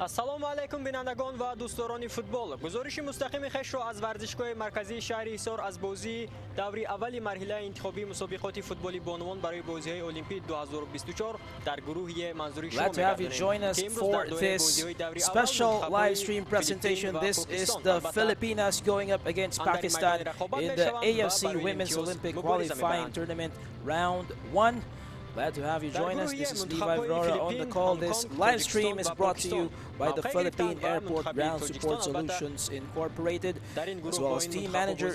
السلام علیکم بینندگان و دوستداران فوتبال. گزارش مستقیم خوش را از ورزشگاه مرکزی شهر حصار از بازی دوری اول مرحله انتخابی مسابقات فوتبالی بانوان برای بازی‌های المپیک 2024 در گروه منظوری شما Glad to have you join us for this special live stream presentation. This is the Filipinas going up against Pakistan in the AFC Women's Olympic Qualifying Tournament Round 1. Glad to have you join us. This is Levi Aurora on the call. This live stream is brought to you by the Philippine Airport Ground Support Solutions Incorporated, as well as team manager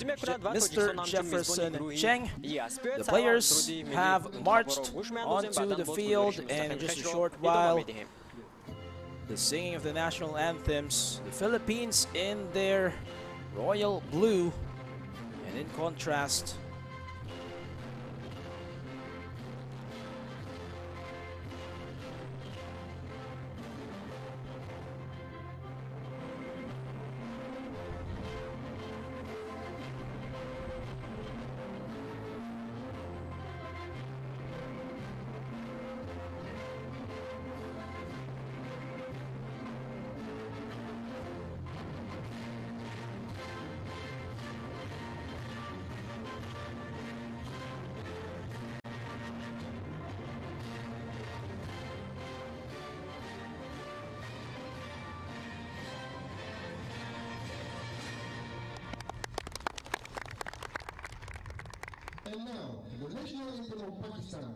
Mr. Jefferson Cheng. The players have marched onto the field, and in just a short while, the singing of the national anthems. The Philippines in their royal blue, and in contrast, And now, the national anthem of Pakistan.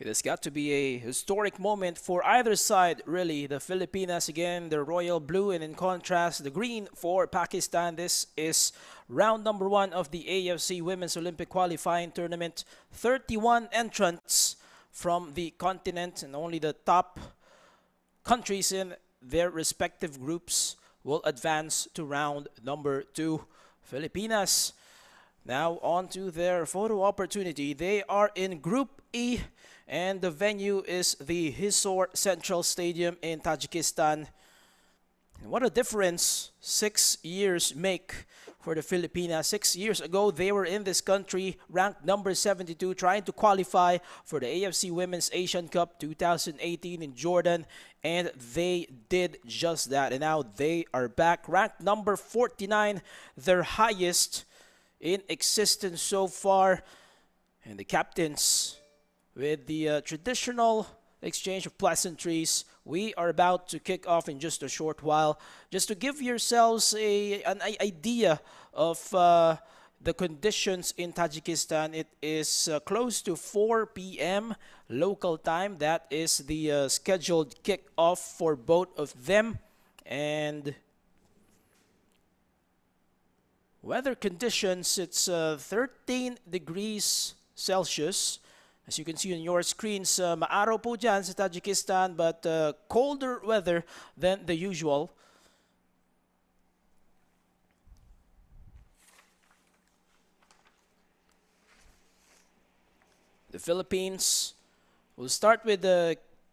it has got to be a historic moment for either side, really. The Filipinas, again, the royal blue, and in contrast, the green for Pakistan. This is round number 1 of the AFC Women's Olympic Qualifying Tournament. 31 entrants from the continent, and only the top countries in their respective groups will advance to round number 2. Filipinas now on to their photo opportunity. They are in Group E, and the venue is the Hisor Central Stadium in Tajikistan. And what a difference 6 years make for the Filipinas. 6 years ago, they were in this country, ranked number 72, trying to qualify for the AFC Women's Asian Cup 2018 in Jordan, and they did just that. And now they are back, ranked number 49, their highest in existence so far. And the captains, with the traditional exchange of pleasantries, we are about to kick off in just a short while. Just to give yourselves an idea of the conditions in Tajikistan, it is close to 4 p.m. local time. That is the scheduled kick-off for both of them. And weather conditions, it's 13 degrees Celsius. As you can see on your screens, maaraw po dyan sa Tajikistan, but colder weather than the usual. The Philippines We'll start with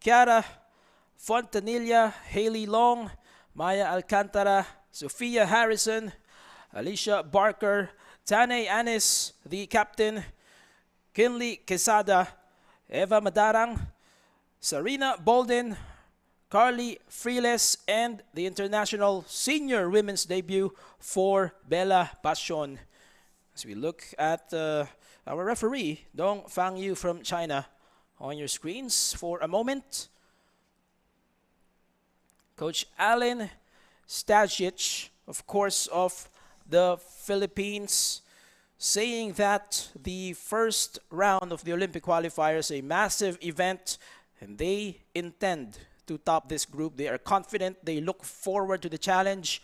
Chiara Fontanilla, Haley Long, Maya Alcantara, Sophia Harrison, Alicia Barker, Tane Anis, the captain, Kinley Quesada, Eva Madarang, Sarina Bolden, Carly Friles, and the international senior women's debut for Bella Passion. As we look at our referee, Dong Fangyu from China, on your screens for a moment. Coach Alan Stajic, of course, of the Philippines, saying that the first round of the Olympic qualifiers is a massive event and they intend to top this group. They are confident, they look forward to the challenge,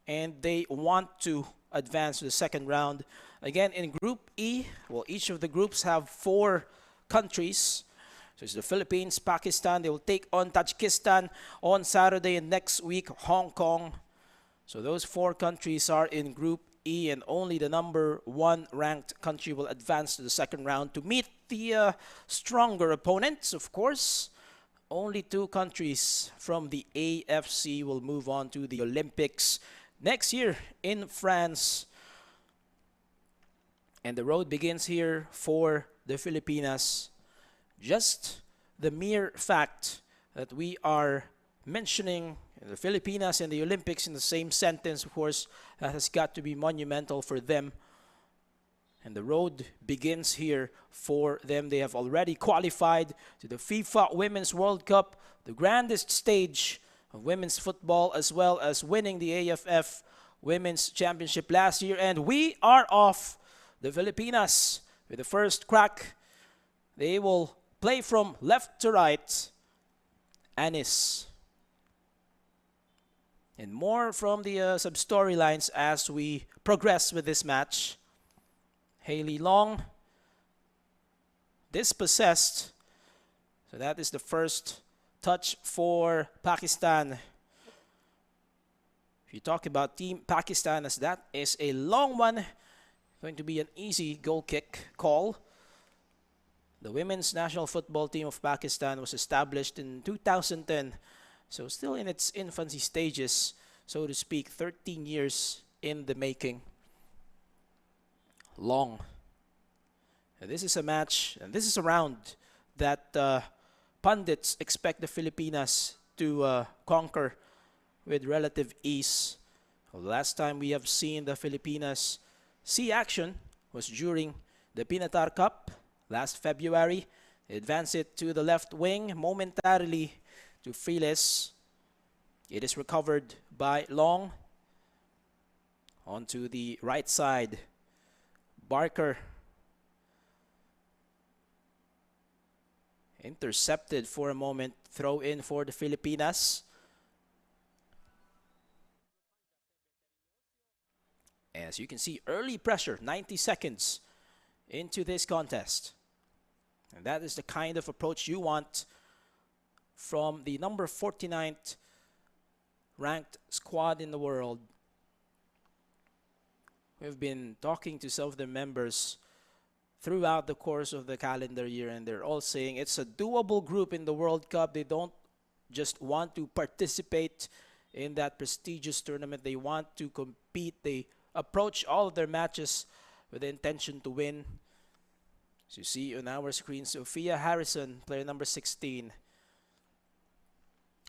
and they want to advance to the second round. Again, in Group E, well, each of the groups have 4 countries. So it's the Philippines, Pakistan. They will take on Tajikistan on Saturday, and next week, Hong Kong. So those 4 countries are in Group E, and only the number 1 ranked country will advance to the second round to meet the stronger opponents, of course. Only 2 countries from the AFC will move on to the Olympics next year in France. And the road begins here for the Filipinas. Just the mere fact that we are mentioning the Filipinas and the Olympics in the same sentence, of course, that has got to be monumental for them. And the road begins here for them. They have already qualified to the FIFA Women's World Cup, the grandest stage of women's football, as well as winning the AFF Women's Championship last year. And we are off. The Filipinas with the first crack. They will play from left to right. Anis. And more from the sub-storylines as we progress with this match. Haley Long, dispossessed. So that is the first touch for Pakistan. If you talk about Team Pakistan, as that is a long one, going to be an easy goal kick call. The women's national football team of Pakistan was established in 2010, so still in its infancy stages, so to speak, 13 years in the making. Long. And this is a match, and this is a round that pundits expect the Filipinas to conquer with relative ease. Well, last time we have seen the Filipinas see action was during the Pinatar Cup last February. They advance it to the left wing momentarily to Friles. It is recovered by Long. Onto the right side. Barker. Intercepted for a moment. Throw in for the Filipinas. As you can see, early pressure, 90 seconds into this contest. And that is the kind of approach you want from the number 49th ranked squad in the world. We've been talking to some of the members throughout the course of the calendar year, and they're all saying it's a doable group in the World Cup. They don't just want to participate in that prestigious tournament. They want to compete. They approach all of their matches with the intention to win. As you see on our screen, Sophia Harrison, player number 16,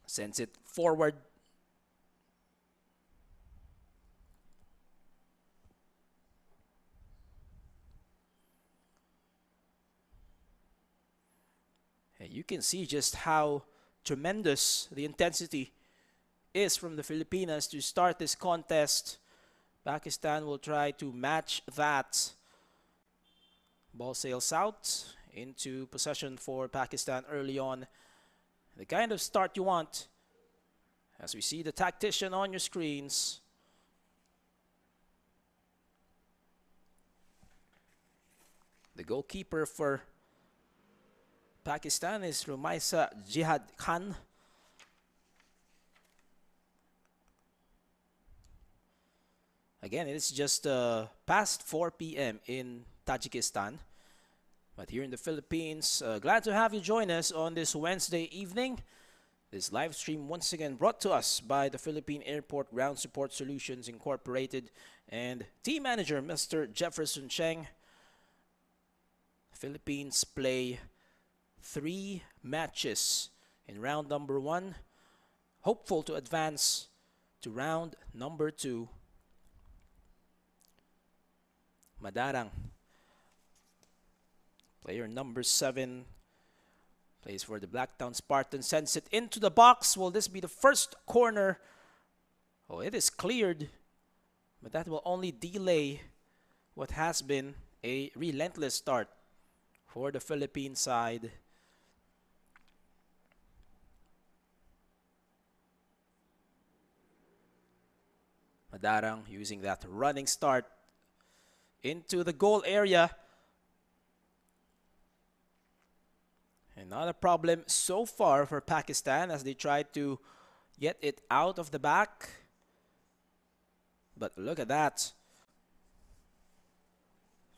sends it forward. And you can see just how tremendous the intensity is from the Filipinas to start this contest. Pakistan will try to match that. Ball sails out into possession for Pakistan early on. The kind of start you want. As we see the tactician on your screens. The goalkeeper for Pakistan is Rumaisa Jihad Khan. Again, it's just past 4 p.m. in Tajikistan. But here in the Philippines, glad to have you join us on this Wednesday evening. This live stream once again brought to us by the Philippine Airport Ground Support Solutions Incorporated and team manager Mr. Jefferson Cheng. Philippines play 3 matches in round number 1, hopeful to advance to round number 2. Madarang, player number 7, plays for the Blacktown Spartans, sends it into the box. Will this be the first corner? Oh, it is cleared, but that will only delay what has been a relentless start for the Philippine side. Madarang using that running start into the goal area. And not a problem so far for Pakistan as they try to get it out of the back. But look at that.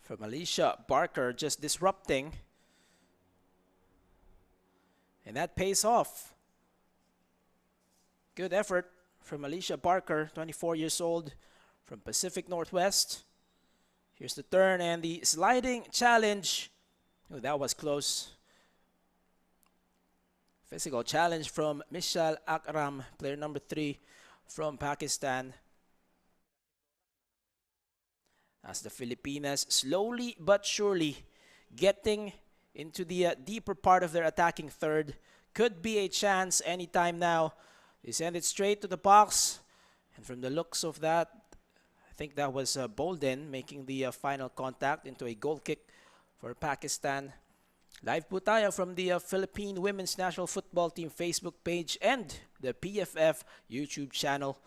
From Alicia Barker just disrupting. And that pays off. Good effort from Alicia Barker, 24 years old, from Pacific Northwest. Here's the turn and the sliding challenge. Oh, that was close. Physical challenge from Mishal Akram, player number 3 from Pakistan. As the Filipinas slowly but surely getting into the deeper part of their attacking third. Could be a chance anytime now. They send it straight to the box. And from the looks of that, I think that was Bolden making the final contact into a goal kick for Pakistan. Live po tayo from the Philippine Women's National Football Team Facebook page and the PFF YouTube channel.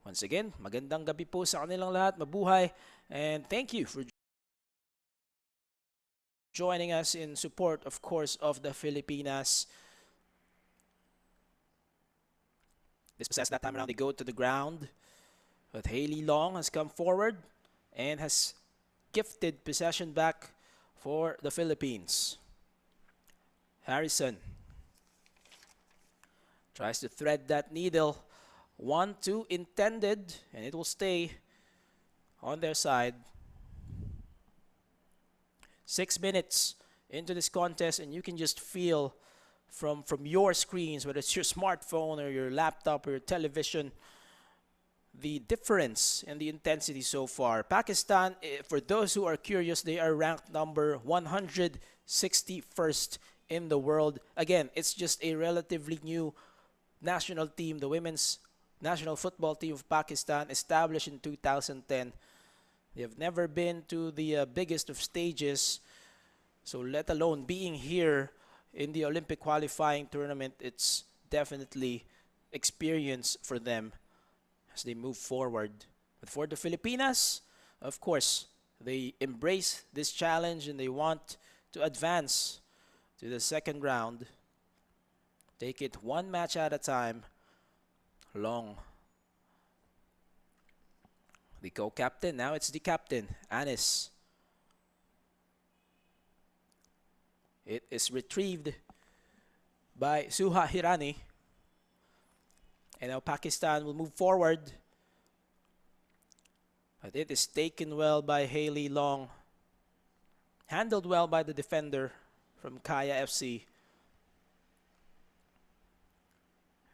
Once again, magandang gabi po sa kanilang lahat. Mabuhay. And thank you for joining us in support, of course, of the Filipinas. Dispossessed that time around, they go to the ground. But Hailey Long has come forward and has gifted possession back for the Philippines. Harrison tries to thread that needle. 1-2 intended, and it will stay on their side. 6 minutes into this contest, and you can just feel from your screens, whether it's your smartphone or your laptop or your television, the difference in the intensity so far. Pakistan, for those who are curious, they are ranked number 161st in the world. Again, it's just a relatively new national team, the women's national football team of Pakistan, established in 2010. They have never been to the biggest of stages, so let alone being here in the Olympic qualifying tournament, it's definitely experience for them as they move forward. But for the Filipinas, of course, they embrace this challenge and they want to advance to the second round. Take it one match at a time. Long, the co-captain, now it's the captain, Anis. It is retrieved by Suha Hirani. And now Pakistan will move forward. But it is taken well by Hailey Long. Handled well by the defender from Kaya FC.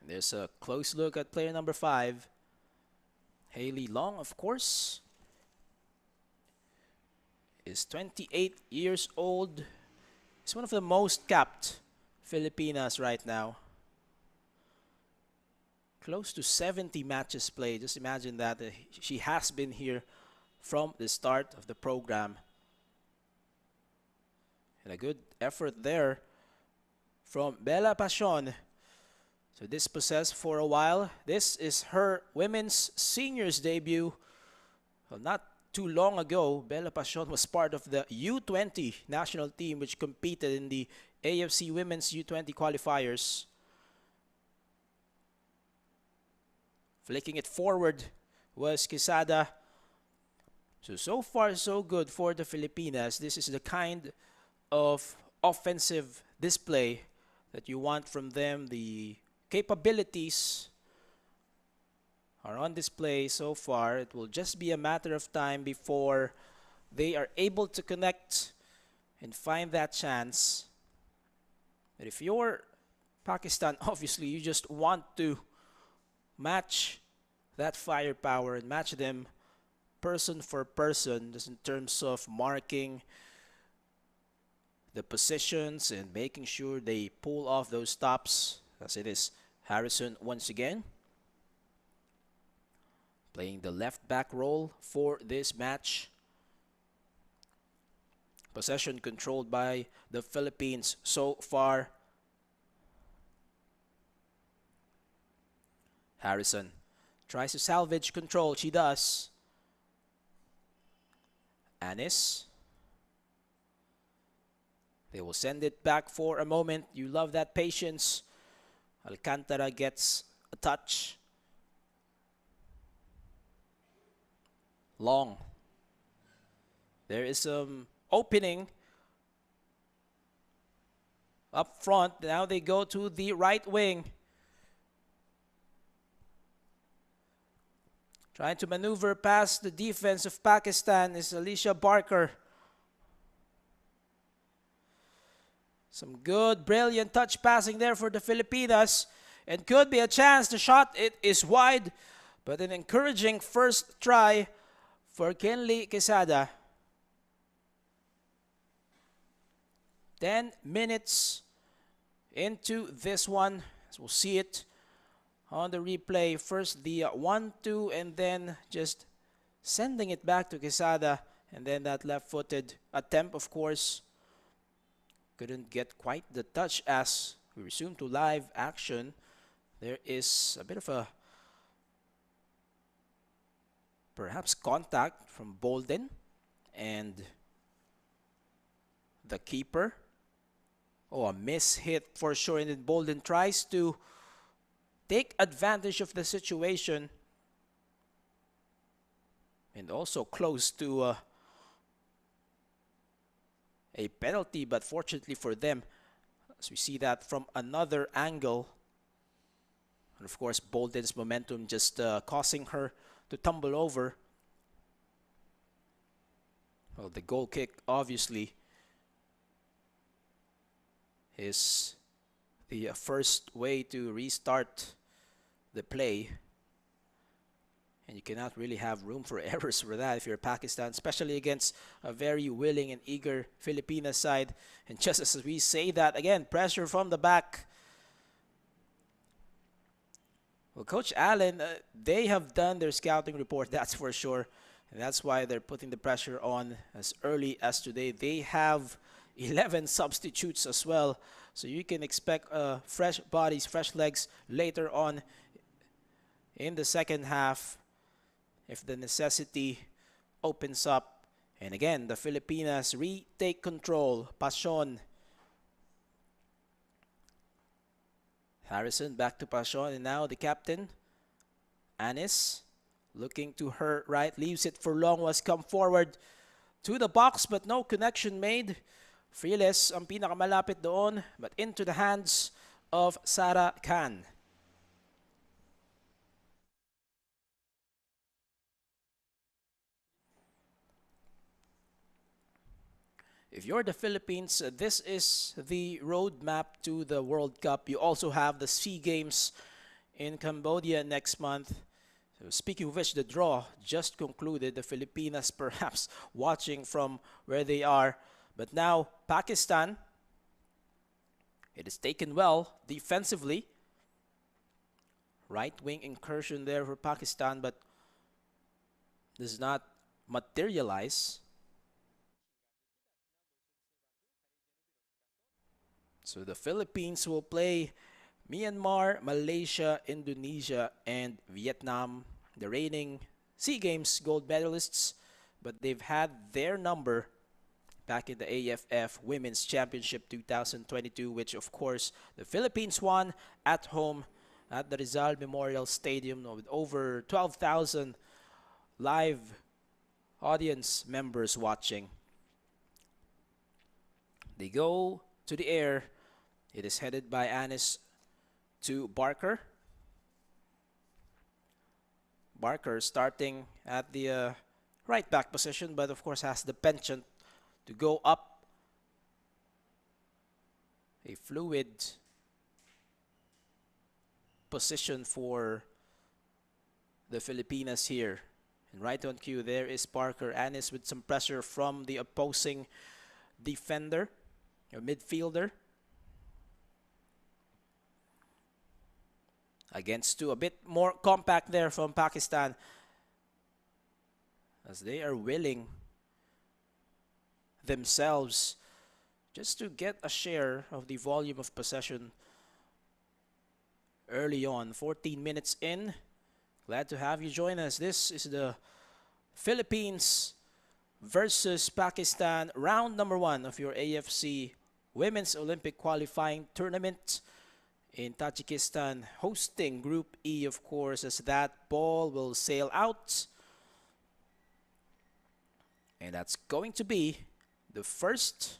And there's a close look at player number 5. Hailey Long, of course, is 28 years old. He's one of the most capped Filipinas right now. Close to 70 matches played. Just imagine that. She has been here from the start of the program. And a good effort there from Bella Pasion to dispossess for a while. This is her women's seniors debut. Well, not too long ago, Bella Pasion was part of the U20 national team which competed in the AFC Women's U20 qualifiers. Flicking it forward was Quesada. So far so good for the Filipinas. This is the kind of offensive display that you want from them. The capabilities are on display so far. It will just be a matter of time before they are able to connect and find that chance. But if you're Pakistan, obviously you just want to match that firepower and match them person for person, just in terms of marking the positions and making sure they pull off those stops, as it is Harrison once again playing the left back role for this match. Possession controlled by the Philippines so far. Harrison tries to salvage control. She does. Anis. They will send it back for a moment. You love that patience. Alcantara gets a touch. Long. There is some opening up front. Now they go to the right wing. Trying to maneuver past the defense of Pakistan is Alicia Barker. Some good, brilliant touch passing there for the Filipinas. And could be a chance. The shot, it is wide. But an encouraging first try for Kenley Quesada. 10 minutes into this one. So we'll see it on the replay. First the 1-2 and then just sending it back to Quesada. And then that left-footed attempt, of course, couldn't get quite the touch. As we resume to live action, there is a bit of a perhaps contact from Bolden and the keeper. Oh, a miss hit for sure. And then Bolden tries to take advantage of the situation and also close to a penalty, but fortunately for them, as we see that from another angle, and of course Bolden's momentum just causing her to tumble over. Well, the goal kick obviously is the first way to restart the play, and you cannot really have room for errors for that if you're Pakistan, especially against a very willing and eager Filipina side. And just as we say that, again, pressure from the back. Well, Coach Allen, they have done their scouting report, that's for sure. And that's why they're putting the pressure on as early as today. They have 11 substitutes as well. So you can expect fresh bodies, fresh legs later on in the second half if the necessity opens up. And again, the Filipinas retake control. Pasion. Harrison back to Pasion, and now the captain, Anis, looking to her right, leaves it for Long, was come forward to the box but no connection made. Friles ang pinakamalapit doon, but into the hands of Sarah Khan. If you're the Philippines, this is the roadmap to the World Cup. You also have the SEA Games in Cambodia next month. So speaking of which, the draw just concluded. The Filipinas perhaps watching from where they are. But now Pakistan, it is taken well defensively. Right wing incursion there for Pakistan, but does not materialize. So the Philippines will play Myanmar, Malaysia, Indonesia, and Vietnam, the reigning SEA Games gold medalists, but they've had their number back in the AFF Women's Championship 2022, which of course the Philippines won at home at the Rizal Memorial Stadium with over 12,000 live audience members watching. They go to the air. It is headed by Anis to Barker. Barker starting at the right back position, but of course has the penchant to go up. A fluid position for the Filipinas here. And right on cue, there is Barker. Anis with some pressure from the opposing defender or midfielder. Against two, a bit more compact there from Pakistan, as they are willing themselves just to get a share of the volume of possession early on. 14 minutes in. Glad to have you join us. This is the Philippines versus Pakistan, round number 1 of your AFC Women's Olympic Qualifying Tournament in Tajikistan, hosting Group E, of course, as that ball will sail out. And that's going to be the first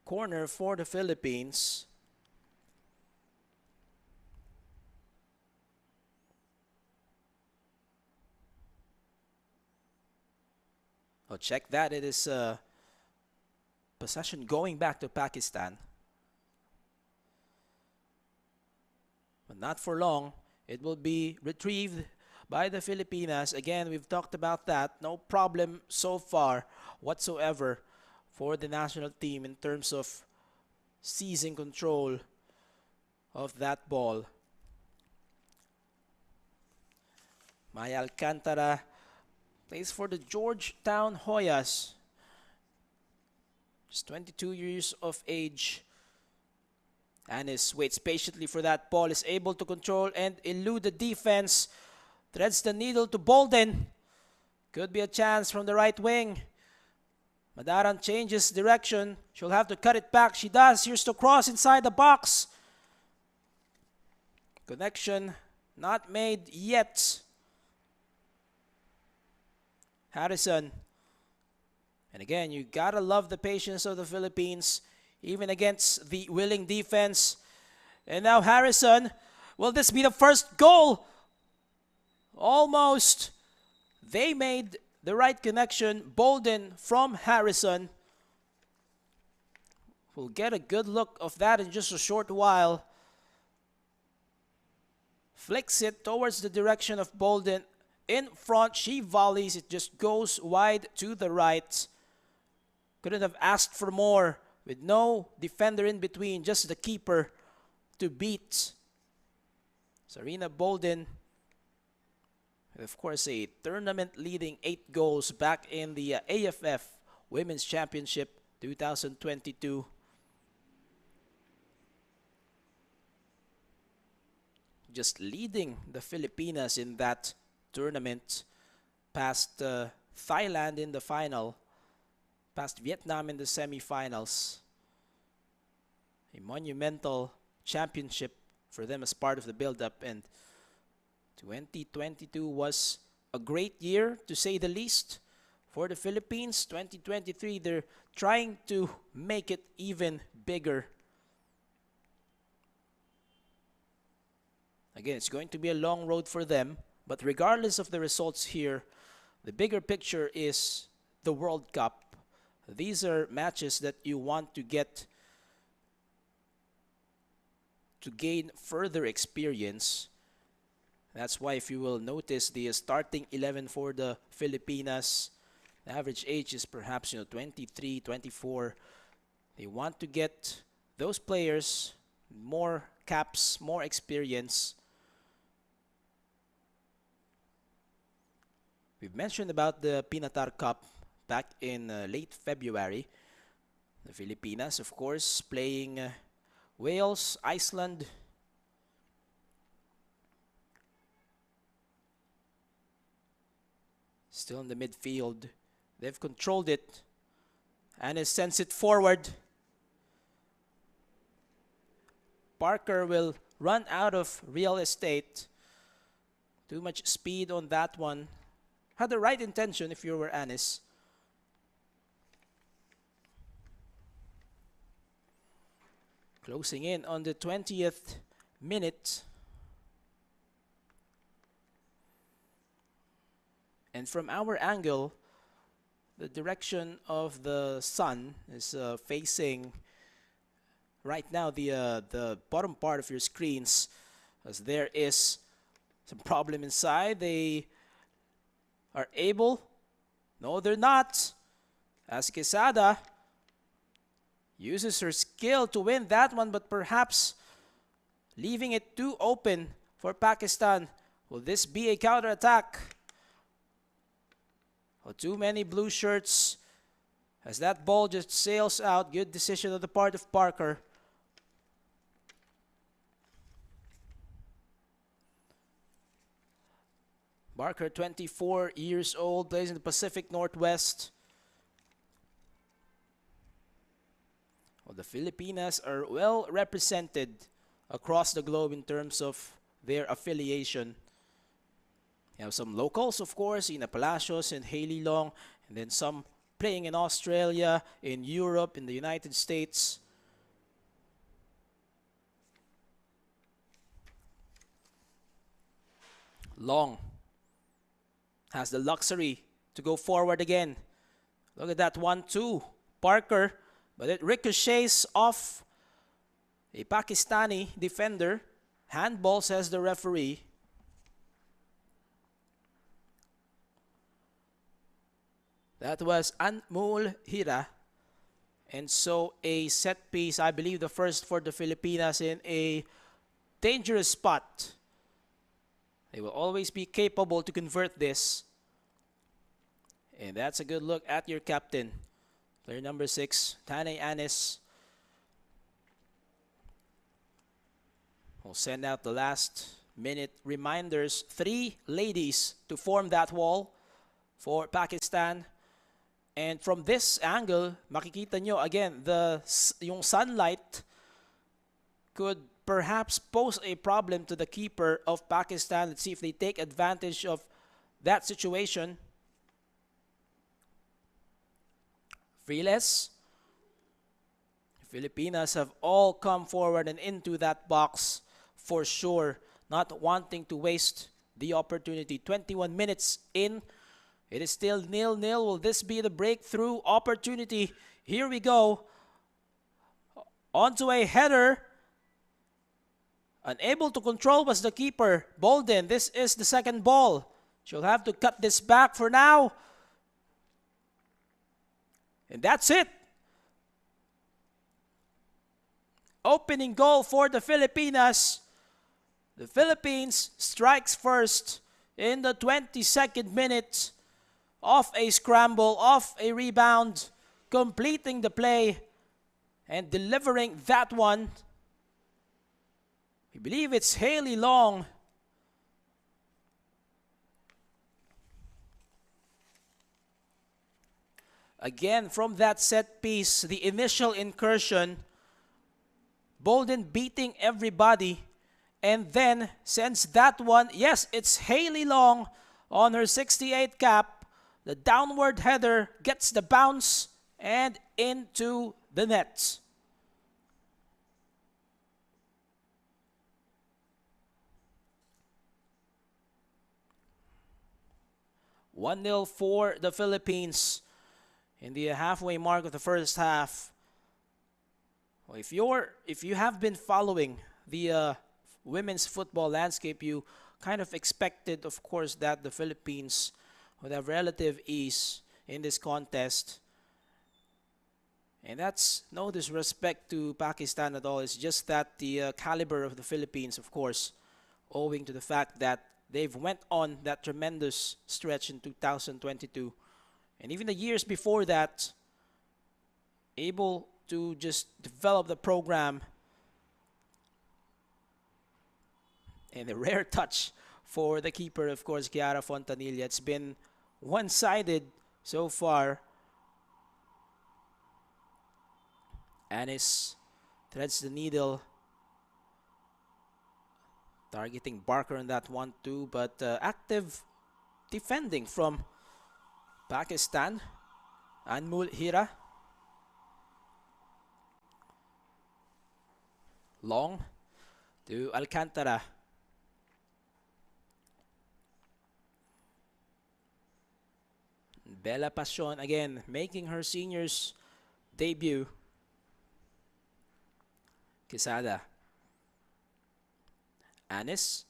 corner for the Philippines. Oh, check that. It is possession going back to Pakistan. But not for long. It will be retrieved by the Filipinas. Again, we've talked about that. No problem so far whatsoever for the national team in terms of seizing control of that ball. Maya Alcantara plays for the Georgetown Hoyas. Just 22 years of age. Anis waits patiently for that ball, is able to control and elude the defense. Threads the needle to Bolden. Could be a chance from the right wing. Madaran changes direction. She'll have to cut it back. She does. Here's to cross inside the box. Connection not made yet. Harrison. And again, you gotta love the patience of the Philippines, even against the willing defense. And now Harrison. Will this be the first goal? Almost. They made the right connection. Bolden from Harrison. We'll get a good look of that in just a short while. Flicks it towards the direction of Bolden. In front, she volleys. It just goes wide to the right. Couldn't have asked for more with no defender in between, just the keeper to beat. Sarina Bolden, of course, a tournament-leading 8 goals back in the AFF Women's Championship 2022. Just leading the Filipinas in that tournament, past Thailand in the final, past Vietnam in the semifinals. A monumental championship for them as part of the build-up, and 2022 was a great year, to say the least, for the Philippines. 2023, they're trying to make it even bigger. Again, it's going to be a long road for them, but regardless of the results here, the bigger picture is the World Cup. These are matches that you want to get to gain further experience. That's why, if you will notice, the starting 11 for the Filipinas, the average age is perhaps 23, 24. They want to get those players more caps, more experience. We've mentioned about the Pinatar Cup back in late February. The Filipinas, of course, playing Wales, Iceland. Still in the midfield. They've controlled it. And sends it forward. Parker will run out of real estate. Too much speed on that one. Had the right intention if you were Anis. Closing in on the 20th minute. And from our angle, the direction of the sun is facing right now the bottom part of your screens, as there is some problem inside. They are able, no they're not, as Quesada uses her skill to win that one, but perhaps leaving it too open for Pakistan. Will this be a counterattack? Oh, too many blue shirts as that ball just sails out. Good decision on the part of Parker. Barker, 24 years old, plays in the Pacific Northwest. Well, the Filipinas are well represented across the globe in terms of their affiliation. You have some locals, of course, Ina Palacios and Hailey Long, and then some playing in Australia, in Europe, in the United States. Long has the luxury to go forward again. Look at that 1-2. Parker, but it ricochets off a Pakistani defender. Handball, says the referee. That was Anmol Hira. And so a set piece, I believe the first for the Filipinas in a dangerous spot. They will always be capable to convert this. And that's a good look at your captain. Player number 6, Tane Anis. We'll send out the last minute reminders. 3 ladies to form that wall for Pakistan. And from this angle, makikita nyo again, yung sunlight could perhaps pose a problem to the keeper of Pakistan. Let's see if they take advantage of that situation. Freeless. Filipinas have all come forward and into that box for sure, not wanting to waste the opportunity. 21 minutes in. It is still 0-0. Will this be the breakthrough opportunity? Here we go. Onto a header. Unable to control was the keeper, Bolden. This is the second ball. She'll have to cut this back for now. And that's it. Opening goal for the Filipinas. The Philippines strikes first in the 22nd minute. Off a scramble, off a rebound, completing the play and delivering that one. We believe it's Hailey Long. Again, from that set piece, the initial incursion, Bolden beating everybody, and then sends that one. Yes, it's Hailey Long on her 68 cap. The downward header gets the bounce and into the net. (1-0) for the Philippines in the halfway mark of the first half. Well, if you have been following the women's football landscape, you kind of expected, of course, that the Philippines would have relative ease in this contest. And that's no disrespect to Pakistan at all. It's just that the caliber of the Philippines, of course, owing to the fact that they've went on that tremendous stretch in 2022. And even the years before that, able to just develop the program. And a rare touch for the keeper, of course, Chiara Fontanilla. It's been one-sided so far. Anis threads the needle, targeting Barker on that one too, but active defending from Pakistan. Anmol Hira. Long to Alcantara. Bella Pasion again making her seniors debut. Quesada. Anis.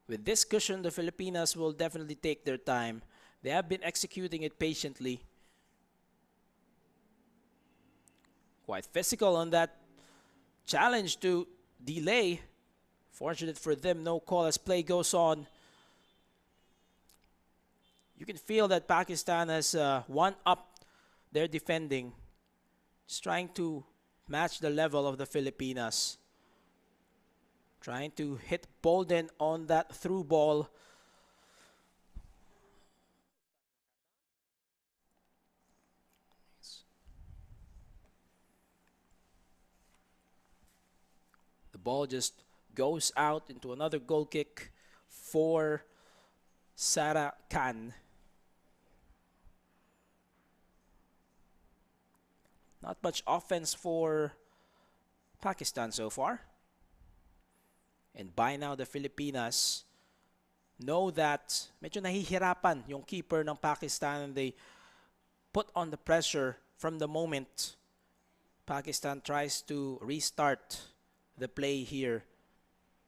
With this cushion, the Filipinas will definitely take their time. They have been executing it patiently. Quite physical on that challenge to delay. Fortunate for them, no call as play goes on. You can feel that Pakistan has one up their defending. Just trying to match the level of the Filipinas. Trying to hit Bolden on that through ball. The ball just goes out into another goal kick for Sarah Khan. Not much offense for Pakistan so far. And by now, the Filipinas know that medyo nahihirapan yung keeper ng Pakistan, and they put on the pressure from the moment Pakistan tries to restart the play here.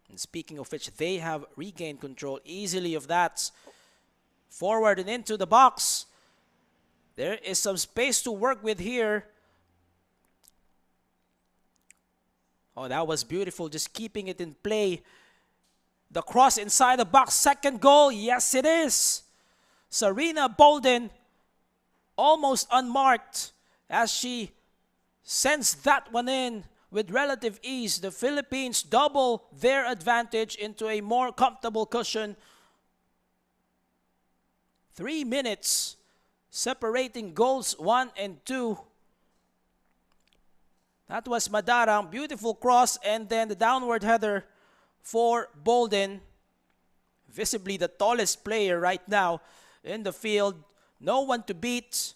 And speaking of which, they have regained control easily of that. Forward and into the box. There is some space to work with here. Oh, that was beautiful, just keeping it in play. The cross inside the box, second goal, yes it is. Serena Bolden, almost unmarked as she sends that one in with relative ease. The Philippines double their advantage into a more comfortable cushion. 3 minutes separating goals 1 and 2. That was Madarang, beautiful cross, and then the downward header for Bolden. Visibly the tallest player right now in the field. No one to beat.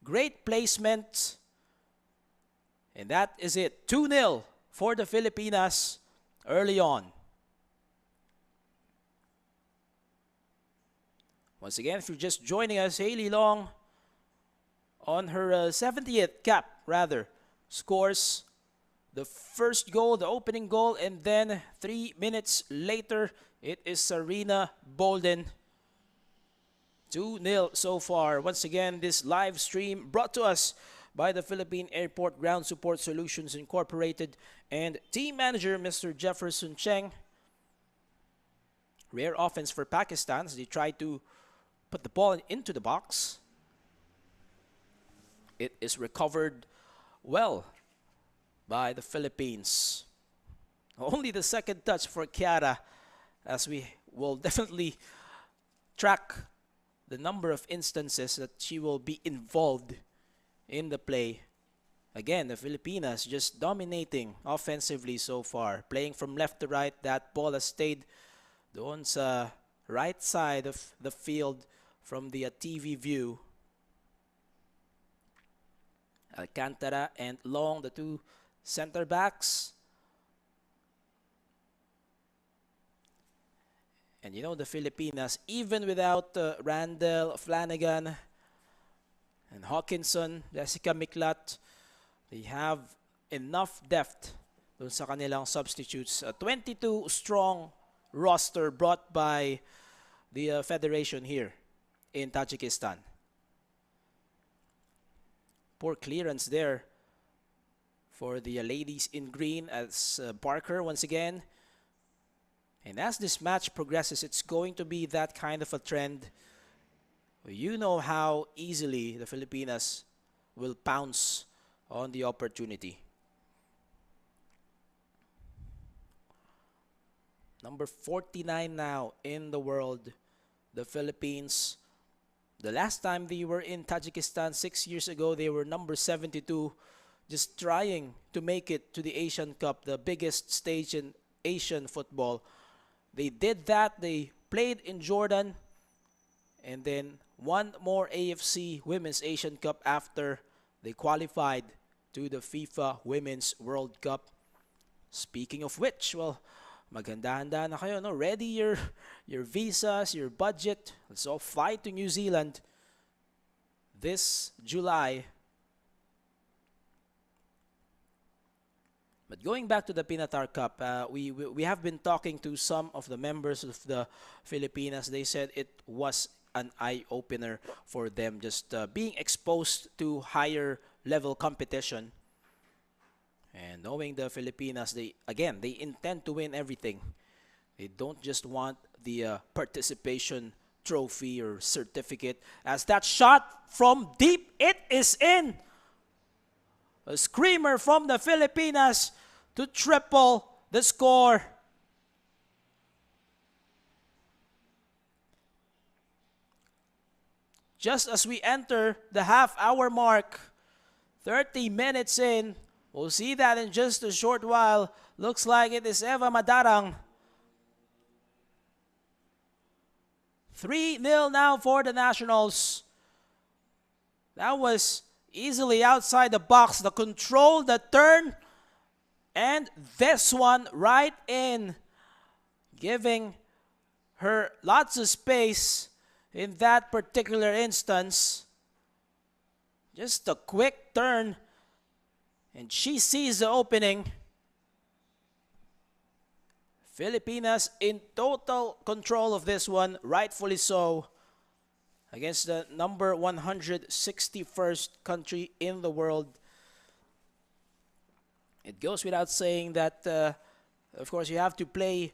Great placement. And that is it. 2-0 for the Filipinas early on. Once again, if you're just joining us, Hailey Long on her 70th cap, scores the first goal, the opening goal, and then 3 minutes later, it is Serena Bolden. 2-0 so far. Once again, this live stream brought to us by the Philippine Airport Ground Support Solutions Incorporated and team manager Mr. Jefferson Cheng. Rare offense for Pakistan as they try to put the ball into the box. It is recovered well by the Philippines. Only the second touch for Chiara, as we will definitely track the number of instances that she will be involved in the play. Again, the Filipinas just dominating offensively so far. Playing from left to right, that ball has stayed doon sa right side of the field from the TV view. Alcantara and Long, the two center backs. And you know, the Filipinas, even without Randall, Flanagan, and Hawkinson, Jessica Miklat, they have enough depth dun sa kanilang substitutes. A 22 strong roster brought by the federation here in Tajikistan. Poor clearance there for the ladies in green as Barker once again. And as this match progresses, it's going to be that kind of a trend. You know how easily the Filipinas will pounce on the opportunity. Number 49 now in the world, the Philippines. The last time they were in Tajikistan 6 years ago, they were number 72, just trying to make it to the Asian Cup, the biggest stage in Asian football. They did that. They played in Jordan and then one more AFC Women's Asian Cup after they qualified to the FIFA Women's World Cup. Speaking of which, well, maghanda-handa na kayo, no? Ready your visas, your budget. Let's all fly to New Zealand this July. But going back to the Pinatar Cup, we have been talking to some of the members of the Filipinas. They said it was an eye-opener for them, just being exposed to higher level competition. And knowing the Filipinas, they intend to win everything. They don't just want the participation trophy or certificate. As that shot from deep, it is in! A screamer from the Filipinas to triple the score. Just as we enter the half-hour mark, 30 minutes in, we'll see that in just a short while. Looks like it is Eva Madarang. 3-0 now for the Nationals. That was easily outside the box. The control, the turn, and this one right in, giving her lots of space in that particular instance. Just a quick turn, and she sees the opening. Filipinas in total control of this one, rightfully so, against the number 161st country in the world. It goes without saying that, of course, you have to play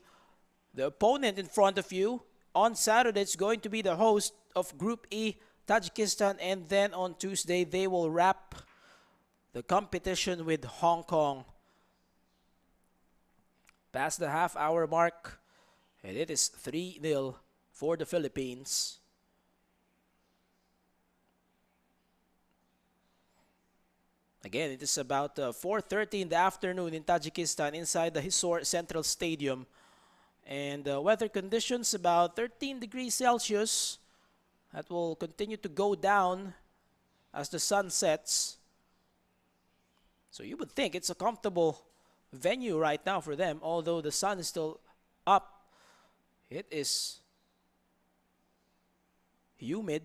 the opponent in front of you. On Saturday, it's going to be the host of Group E, Tajikistan, and then on Tuesday, they will wrap the competition with Hong Kong. Past the half-hour mark, and it is 3-0 for the Philippines. Again, it is about 4:30 in the afternoon in Tajikistan inside the Hisor Central Stadium. And weather conditions about 13 degrees Celsius. That will continue to go down as the sun sets. So you would think it's a comfortable venue right now for them, although the sun is still up. It is humid.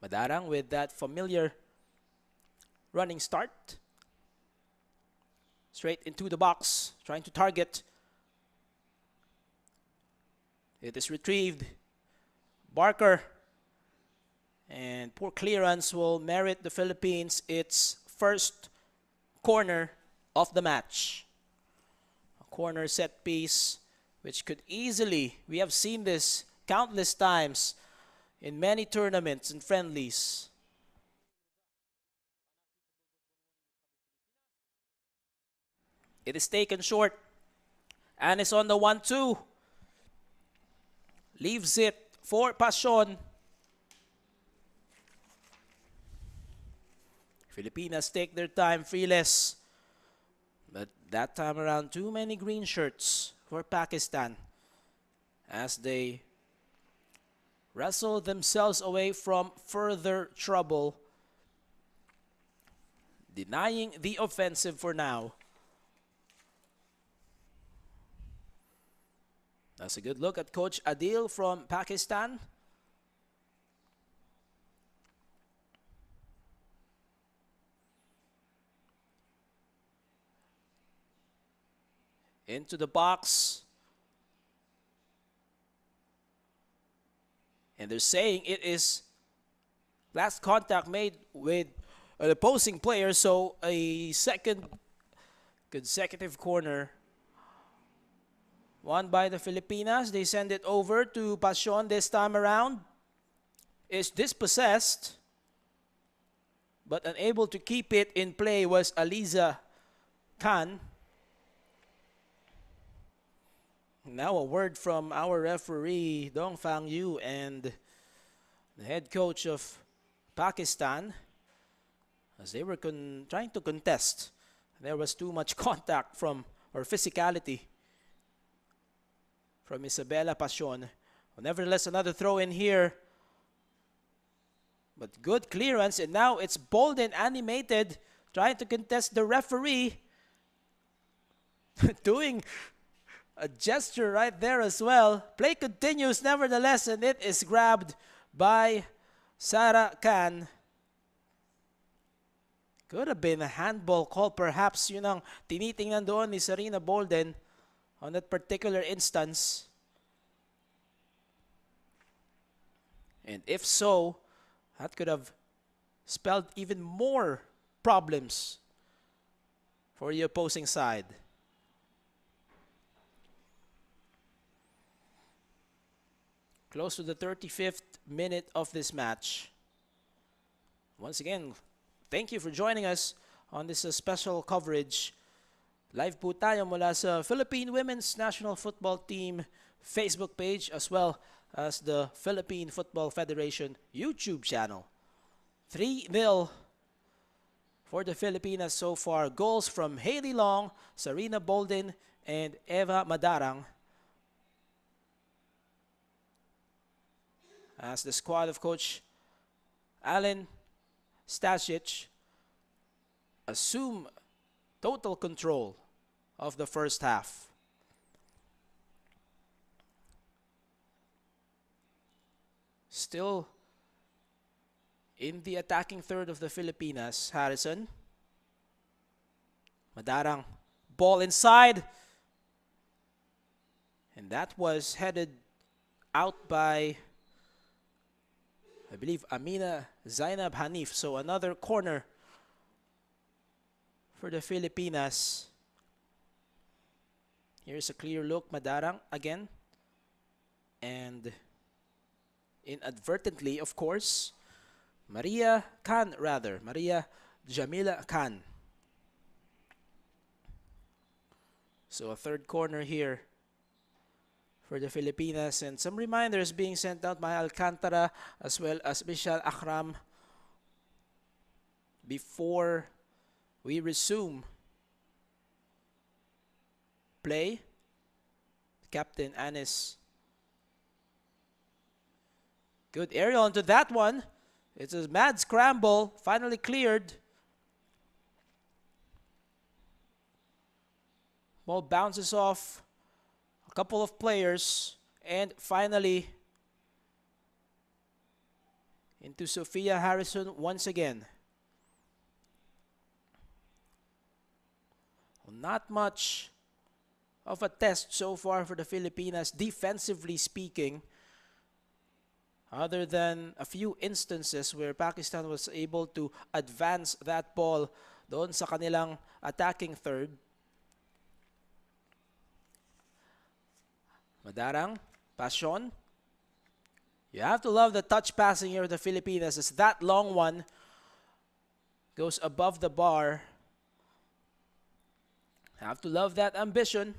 Madarang with that familiar running start. Straight into the box, trying to target. It is retrieved. Barker. And poor clearance will merit the Philippines its first corner of the match. A corner set piece which could easily, we have seen this countless times in many tournaments and friendlies. It is taken short and is on the 1-2. Leaves it for Pasion. Filipinas take their time, Friles. But that time around, too many green shirts for Pakistan as they wrestle themselves away from further trouble, denying the offensive for now. That's a good look at Coach Adil from Pakistan. Into the box. And they're saying it is last contact made with an opposing player, so a second consecutive corner won by the Filipinas. They send it over to Pasion this time around. Is dispossessed, but unable to keep it in play was Aliza Khan. Now a word from our referee, Dong Fang Yu, and the head coach of Pakistan, as they were trying to contest. There was too much contact or physicality from Isabella Pasion Nevertheless, another throw in here. But good clearance, and now it's Bolden animated, trying to contest the referee. Doing a gesture right there as well. Play continues nevertheless, and it is grabbed by Sarah Khan. Could have been a handball call perhaps. Yun ang tinitingnan doon ni Sarina Bolden on that particular instance. And if so, that could have spelled even more problems for the opposing side. Close to the 35th minute of this match. Once again, thank you for joining us on this special coverage. Live po tayo mula sa Philippine Women's National Football Team Facebook page as well as the Philippine Football Federation YouTube channel. 3-0 for the Filipinas so far. Goals from Hailey Long, Sarina Bolden, and Eva Madarang. As the squad of Coach Alan Stasic assume total control of the first half. Still in the attacking third of the Filipinas, Harrison. Madarang, ball inside. And that was headed out by, I believe, Amina Zainab Hanif. So another corner for the Filipinas. Here's a clear look, Madarang again. And inadvertently, of course, Maria Jamila Khan. So a third corner here for the Filipinas, and some reminders being sent out by Alcantara as well as Michelle Akram before we resume play. Captain Anis. Good aerial onto that one. It's a mad scramble, finally cleared. Ball bounces off a couple of players and finally into Sophia Harrison once again. Well, not much of a test so far for the Filipinas, defensively speaking, other than a few instances where Pakistan was able to advance that ball doon sa kanilang attacking third. Madarang, Passion. You have to love the touch passing here of the Filipinas as that long one goes above the bar. Have to love that ambition.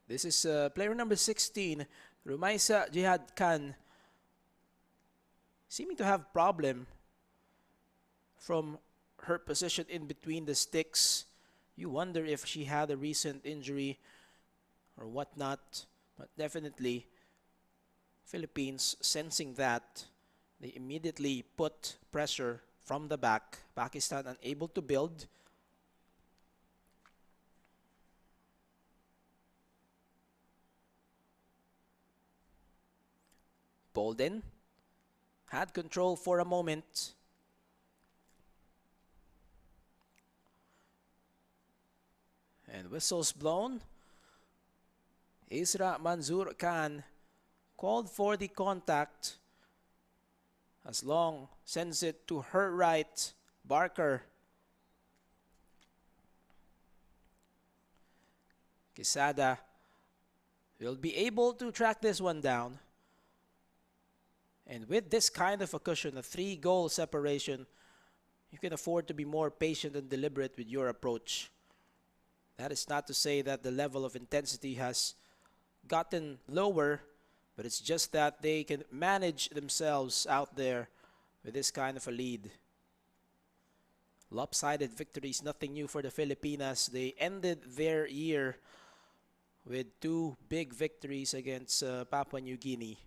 This is player number 16, Rumaisa Jihad Khan, seeming to have problem from her position in between the sticks. You wonder if she had a recent injury or whatnot, but definitely Philippines sensing that, they immediately put pressure from the back. Pakistan unable to build. Bolden had control for a moment. And whistles blown. Isra Manzoor Khan called for the contact as Long sends it to her right. Barker. Quesada will be able to track this one down. And with this kind of a cushion, a 3-goal separation, you can afford to be more patient and deliberate with your approach. That is not to say that the level of intensity has gotten lower, but it's just that they can manage themselves out there with this kind of a lead. Lopsided victories, nothing new for the Filipinas. They ended their year with 2 big victories against Papua New Guinea.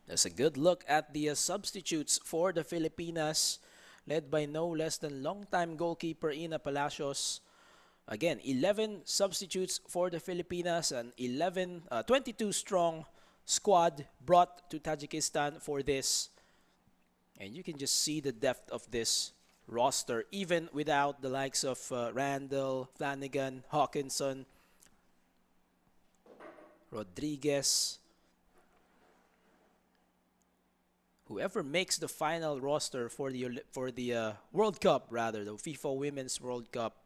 There's a good look at the substitutes for the Filipinas, led by no less than longtime goalkeeper Ina Palacios. Again, 11 substitutes for the Filipinas, and 22 strong squad brought to Tajikistan for this. And you can just see the depth of this roster, even without the likes of Randall, Flanagan, Hawkinson, Rodriguez. Whoever makes the final roster for the World Cup, rather, the FIFA Women's World Cup,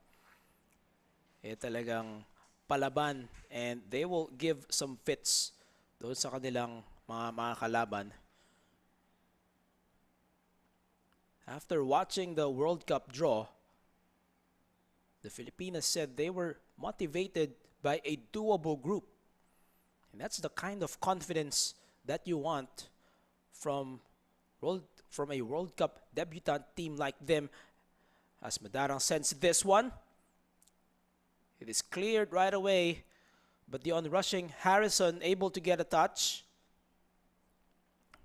talagang palaban, and they will give some fits doon sa kanilang mga kalaban. After watching the World Cup draw, the Filipinas said they were motivated by a doable group. And that's the kind of confidence that you want from a World Cup debutant team like them. As Madarang sends this one, it is cleared right away, but the onrushing Harrison able to get a touch.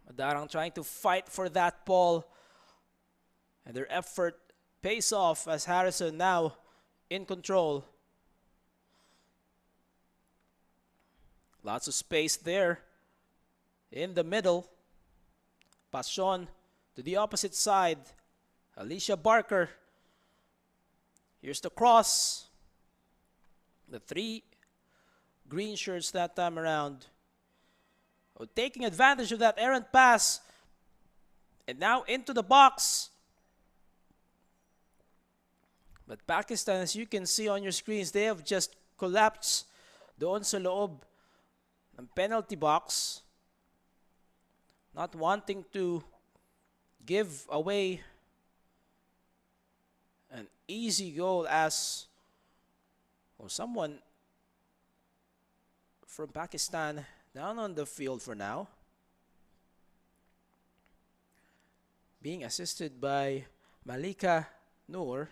Madarang trying to fight for that ball, and their effort pays off as Harrison now in control. Lots of space there in the middle. Pasion to the opposite side. Alicia Barker. Here's the cross. The 3 green shirts that time around. Oh, taking advantage of that errant pass. And now into the box. But Pakistan, as you can see on your screens, they have just collapsed doon sa loob ng penalty box. Not wanting to give away an easy goal, as someone from Pakistan down on the field for now, being assisted by Malika Noor.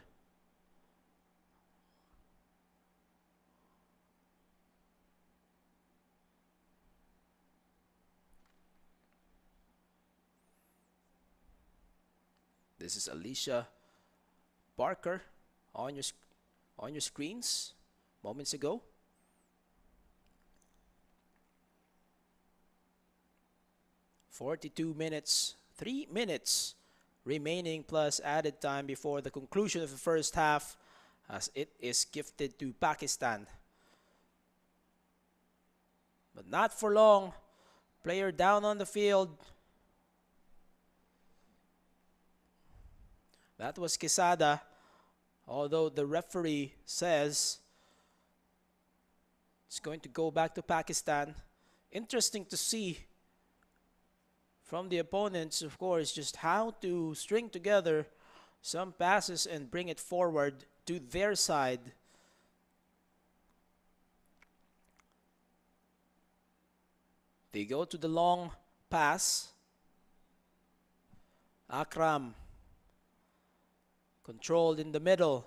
This is Alicia Barker on your screens moments ago. "42 minutes, 3 minutes remaining plus added time before the conclusion of the first half, as it is gifted to Pakistan. But not for long. Player down on the field. That was Quesada, although the referee says it's going to go back to Pakistan. Interesting to see from the opponents, of course, just how to string together some passes and bring it forward to their side. They go to the long pass. Akram controlled in the middle.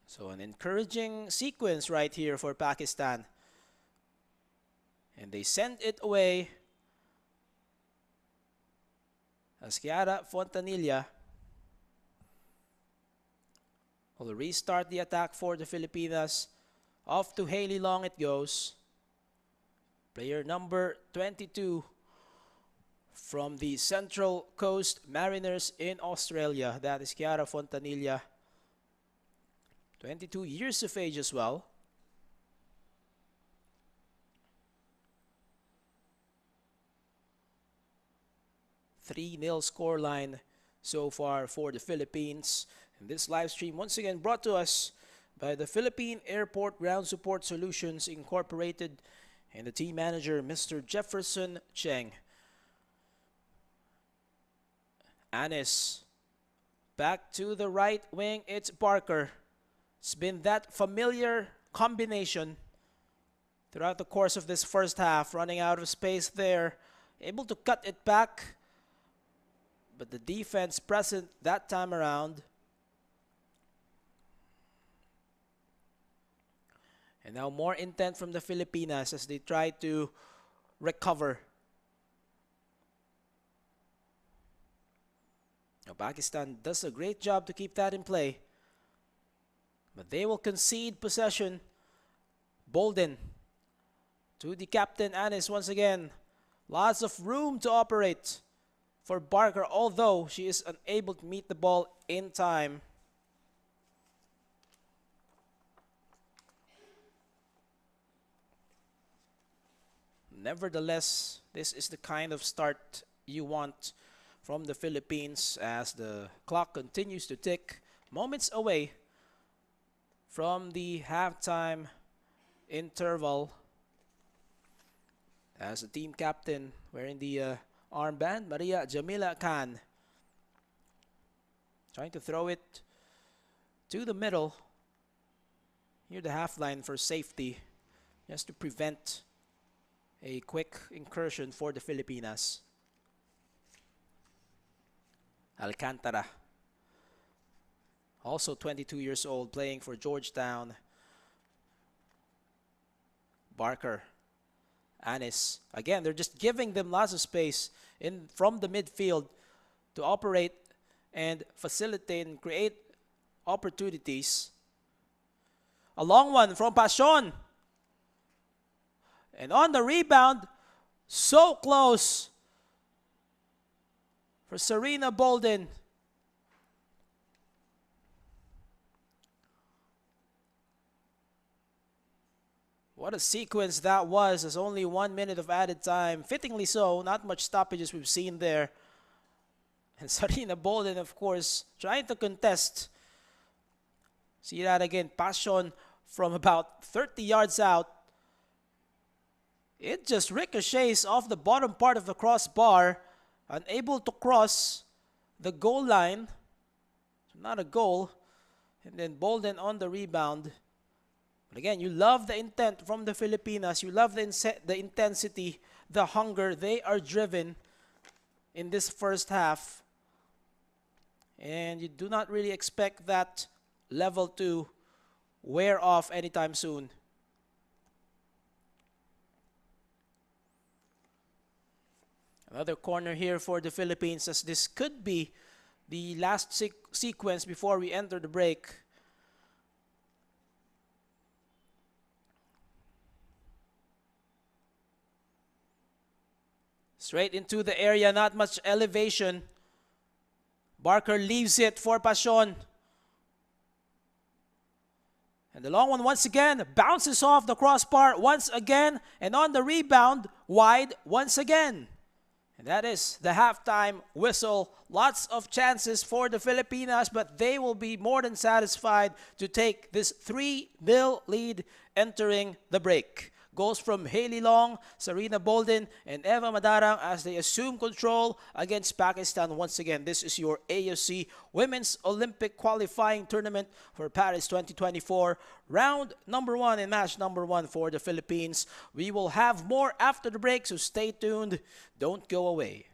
So an encouraging sequence right here for Pakistan. And they send it away as Chiara Fontanilla will restart the attack for the Filipinas. Off to Hailey Long it goes. Player number 22 from the Central Coast Mariners in Australia. That is Chiara Fontanilla. 22 years of age as well. Three 0 scoreline so far for the Philippines. And this live stream once again brought to us by the Philippine Airport Ground Support Solutions Incorporated and the team manager, Mr. Jefferson Cheng. Anis back to the right wing. It's Barker. It's been that familiar combination throughout the course of this first half, running out of space there, able to cut it back, but the defense present that time around. And now more intent from the Filipinas as they try to recover. Now Pakistan does a great job to keep that in play, but they will concede possession. Bolden to the captain, Anis, once again. Lots of room to operate for Barker, although she is unable to meet the ball in time. Nevertheless, this is the kind of start you want from the Philippines as the clock continues to tick, moments away from the halftime interval. As the team captain wearing the armband, Maria Jamila Khan, trying to throw it to the middle near the half line for safety, just to prevent a quick incursion for the Filipinas. Alcantara, also 22 years old, playing for Georgetown. Barker, Anis. Again, they're just giving them lots of space from the midfield to operate and facilitate and create opportunities. A long one from Pasion. And on the rebound, so close for Serena Bolden. What a sequence that was, as only 1 minute of added time. Fittingly so, not much stoppages we've seen there. And Serena Bolden, of course, trying to contest. See that again, Pasion from about 30 yards out. It just ricochets off the bottom part of the crossbar, unable to cross the goal line. Not a goal. And then Bolden on the rebound. But again, you love the intent from the Filipinas. You love the intensity, the hunger. They are driven in this first half. And you do not really expect that level to wear off anytime soon. Another corner here for the Philippines, as this could be the last sequence before we enter the break. Straight into the area, not much elevation. Barker leaves it for Pasion. And the long one once again bounces off the crossbar once again, and on the rebound, wide once again. And that is the halftime whistle. Lots of chances for the Filipinas, but they will be more than satisfied to take this 3-0 lead entering the break. Goals from Hailey Long, Serena Bolden, and Eva Madarang as they assume control against Pakistan once again. This is your AFC Women's Olympic Qualifying Tournament for Paris 2024. Round number 1 and match number 1 for the Philippines. We will have more after the break, so stay tuned. Don't go away.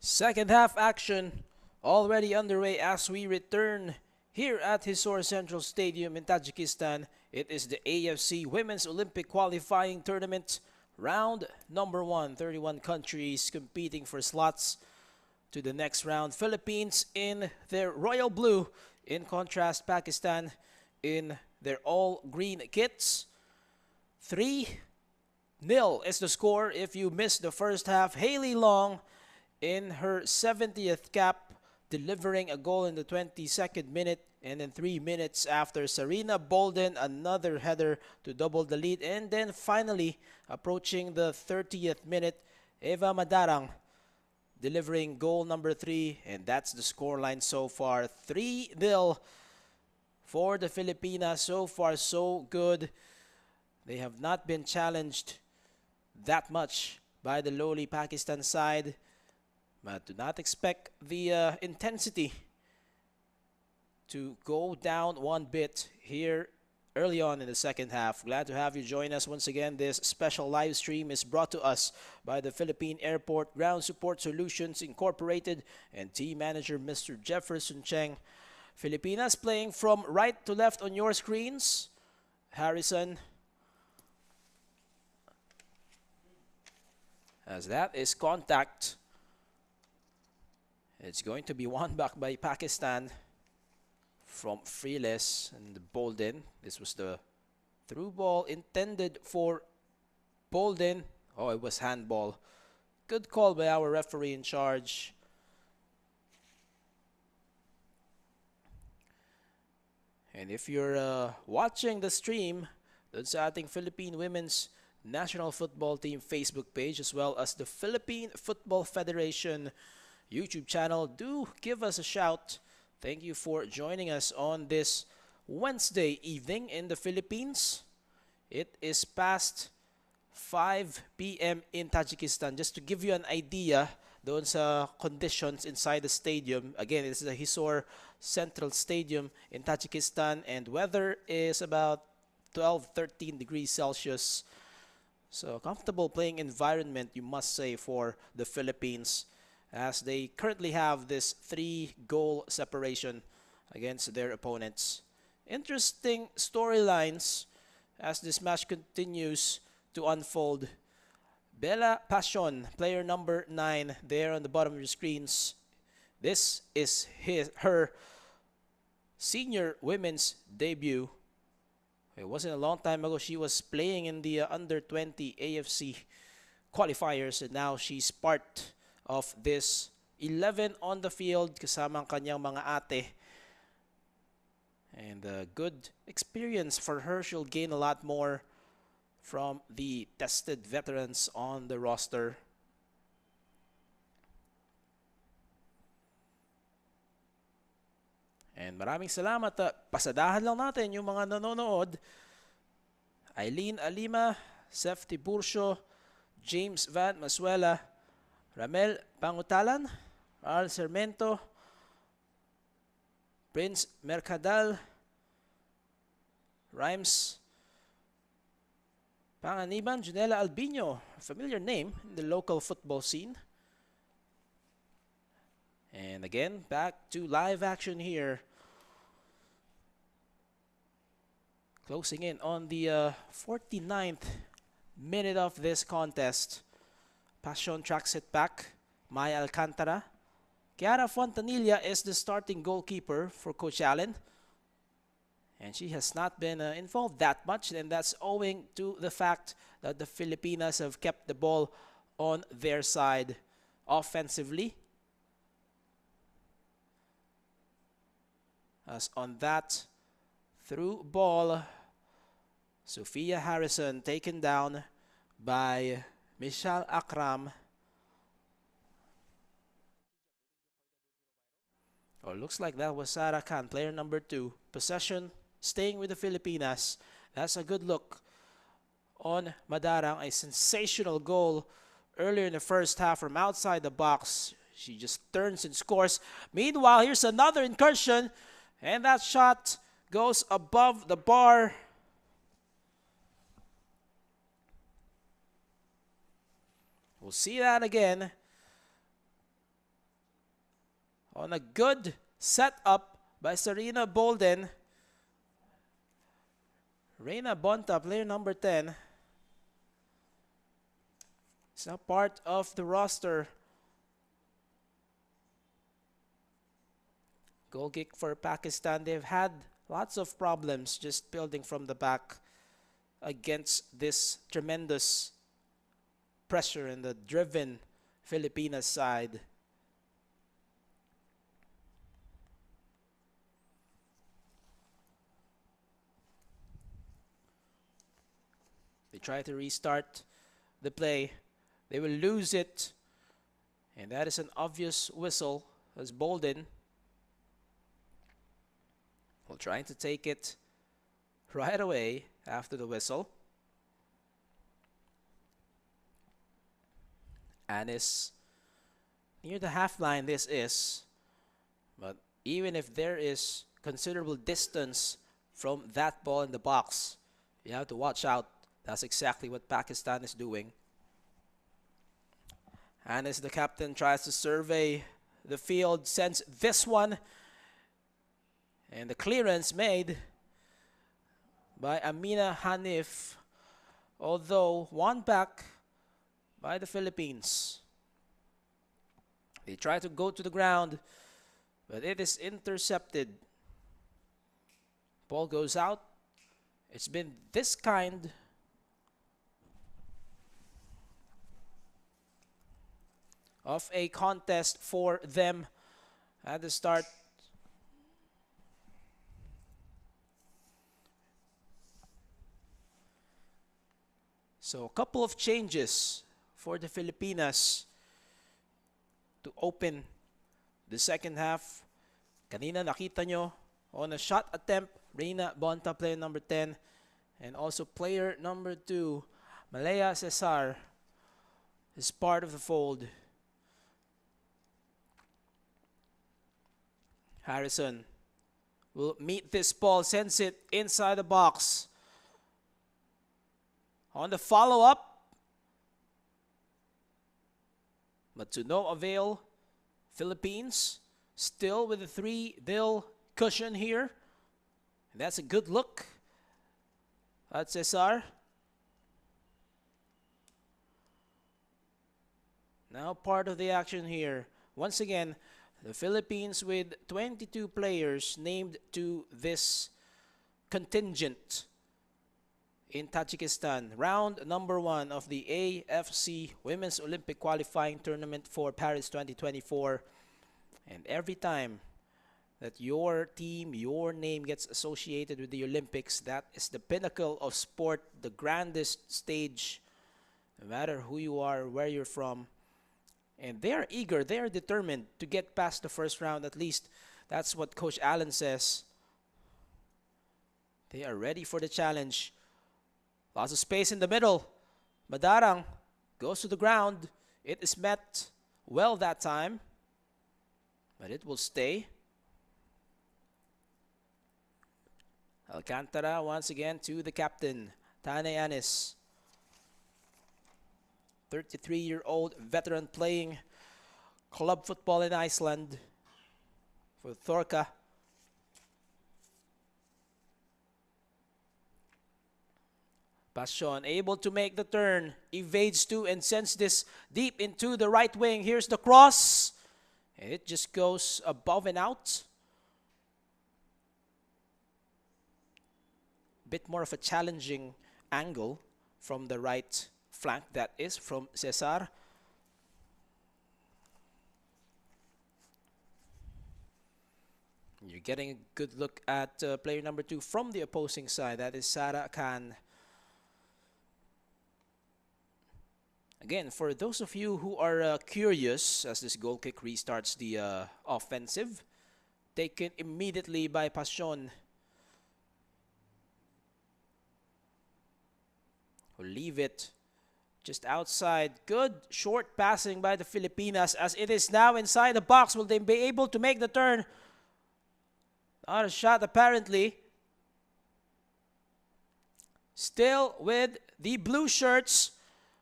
Second half action already underway as we return here at Hisor Central Stadium in Tajikistan. It is the AFC Women's Olympic Qualifying Tournament, round number 1. 31 countries competing for slots to the next round. Philippines in their royal blue. In contrast, Pakistan in their all green kits. 3-0 is the score. If you missed the first half, Haley Long in her 70th cap, delivering a goal in the 22nd minute, and then 3 minutes after, Sarina Bolden, another header to double the lead, and then finally, approaching the 30th minute, Eva Madarang delivering goal number 3, and that's the scoreline so far. 3-0 for the Filipinas. So far, so good. They have not been challenged that much by the lowly Pakistan side, but do not expect the intensity to go down one bit here early on in the second half. Glad to have you join us once again. This special live stream is brought to us by the Philippine Airport Ground Support Solutions Incorporated and team manager Mr. Jefferson Cheng. Filipinas playing from right to left on your screens. Harrison, as that is contact. It's going to be won back by Pakistan from Freeless and Bolden. This was the through ball intended for Bolden. Oh, it was handball. Good call by our referee in charge. And if you're watching the stream, dun sa ating Philippine Women's National Football Team Facebook page, as well as the Philippine Football Federation YouTube channel, do give us a shout. Thank you for joining us on this Wednesday evening in the Philippines. It is past 5 p.m. in Tajikistan. Just to give you an idea doon sa conditions inside the stadium. Again, this is a Hisor Central Stadium in Tajikistan, and weather is about 12-13 degrees Celsius. So comfortable playing environment, you must say, for the Philippines, as they currently have this 3-goal separation against their opponents. Interesting storylines as this match continues to unfold. Bella Passion, player number 9, there on the bottom of your screens. This is her senior women's debut. It wasn't a long time ago. She was playing in the under-20 AFC qualifiers, and now she's part of this 11 on the field kasama ang kanyang mga ate. And a good experience for her. She'll gain a lot more from the tested veterans on the roster. And maraming salamat. Pasadahan lang natin yung mga nanonood. Eileen Alima, Sef Tiburcio, James Van Masuela, Ramel Pangutalan, Al Sermento, Prince Mercadal, Rhymes Panganiban, Junela Albino, a familiar name in the local football scene. And again, back to live action here. Closing in on the 49th minute of this contest. Passion tracks it back. Maya Alcantara. Chiara Fontanilla is the starting goalkeeper for Coach Allen. And she has not been involved that much, and that's owing to the fact that the Filipinas have kept the ball on their side offensively. As on that through ball, Sophia Harrison taken down by Michelle Akram. Oh, looks like that was Sarah Khan, player number 2. Possession staying with the Filipinas. That's a good look on Madarang. A sensational goal earlier in the first half from outside the box. She just turns and scores. Meanwhile, here's another incursion, and that shot goes above the bar. We'll see that again. on a good setup by Serena Bolden. Reina Bonta, player number 10, is now part of the roster. Goal kick for Pakistan. They've had lots of problems just building from the back against this tremendous pressure in the driven Filipinas side. They try to restart the play. They will lose it. And that is an obvious whistle as Bolden will try to take it right away after the whistle. Anis near the half line this is. But even if there is considerable distance from that ball in the box, you have to watch out. That's exactly what Pakistan is doing. Anis, the captain, tries to survey the field, sends this one. And the clearance made by Amina Hanif, although won back by the Philippines. They try to go to the ground, but it is intercepted. Ball goes out. It's been this kind of a contest for them at the start. So a couple of changes for the Filipinas to open the second half. Kanina nakita nyo on a shot attempt, Reina Bonta, player number 10, and also player number 2, Malaya Cesar, is part of the fold. Harrison will meet this ball, sends it inside the box. On the follow-up, but to no avail. Philippines still with a 3-0 cushion here. And that's a good look at Cesar. Now part of the action here. Once again, the Philippines with 22 players named to this contingent in Tajikistan. Round number 1 of the AFC Women's Olympic Qualifying Tournament for Paris 2024. And every time that your team, your name gets associated with the Olympics, that is the pinnacle of sport, the grandest stage, no matter who you are, where you're from. And they are eager, they are determined to get past the first round. At least that's what Coach Allen says. They are ready for the challenge. Lots of space in the middle. Madarang goes to the ground. It is met well that time, but it will stay. Alcantara once again to the captain, Tane Anis. 33-year-old veteran playing club football in Iceland for Thorka. Passion able to make the turn, evades to and sends this deep into the right wing. Here's the cross. It just goes above and out. Bit more of a challenging angle from the right flank, that is from Cesar. You're getting a good look at player number 2 from the opposing side. That is Sarah Khan. Again, for those of you who are curious, as this goal kick restarts the offensive, taken immediately by Passion. We'll leave it just outside. Good short passing by the Filipinas as it is now inside the box. Will they be able to make the turn? Not a shot apparently. Still with the blue shirts.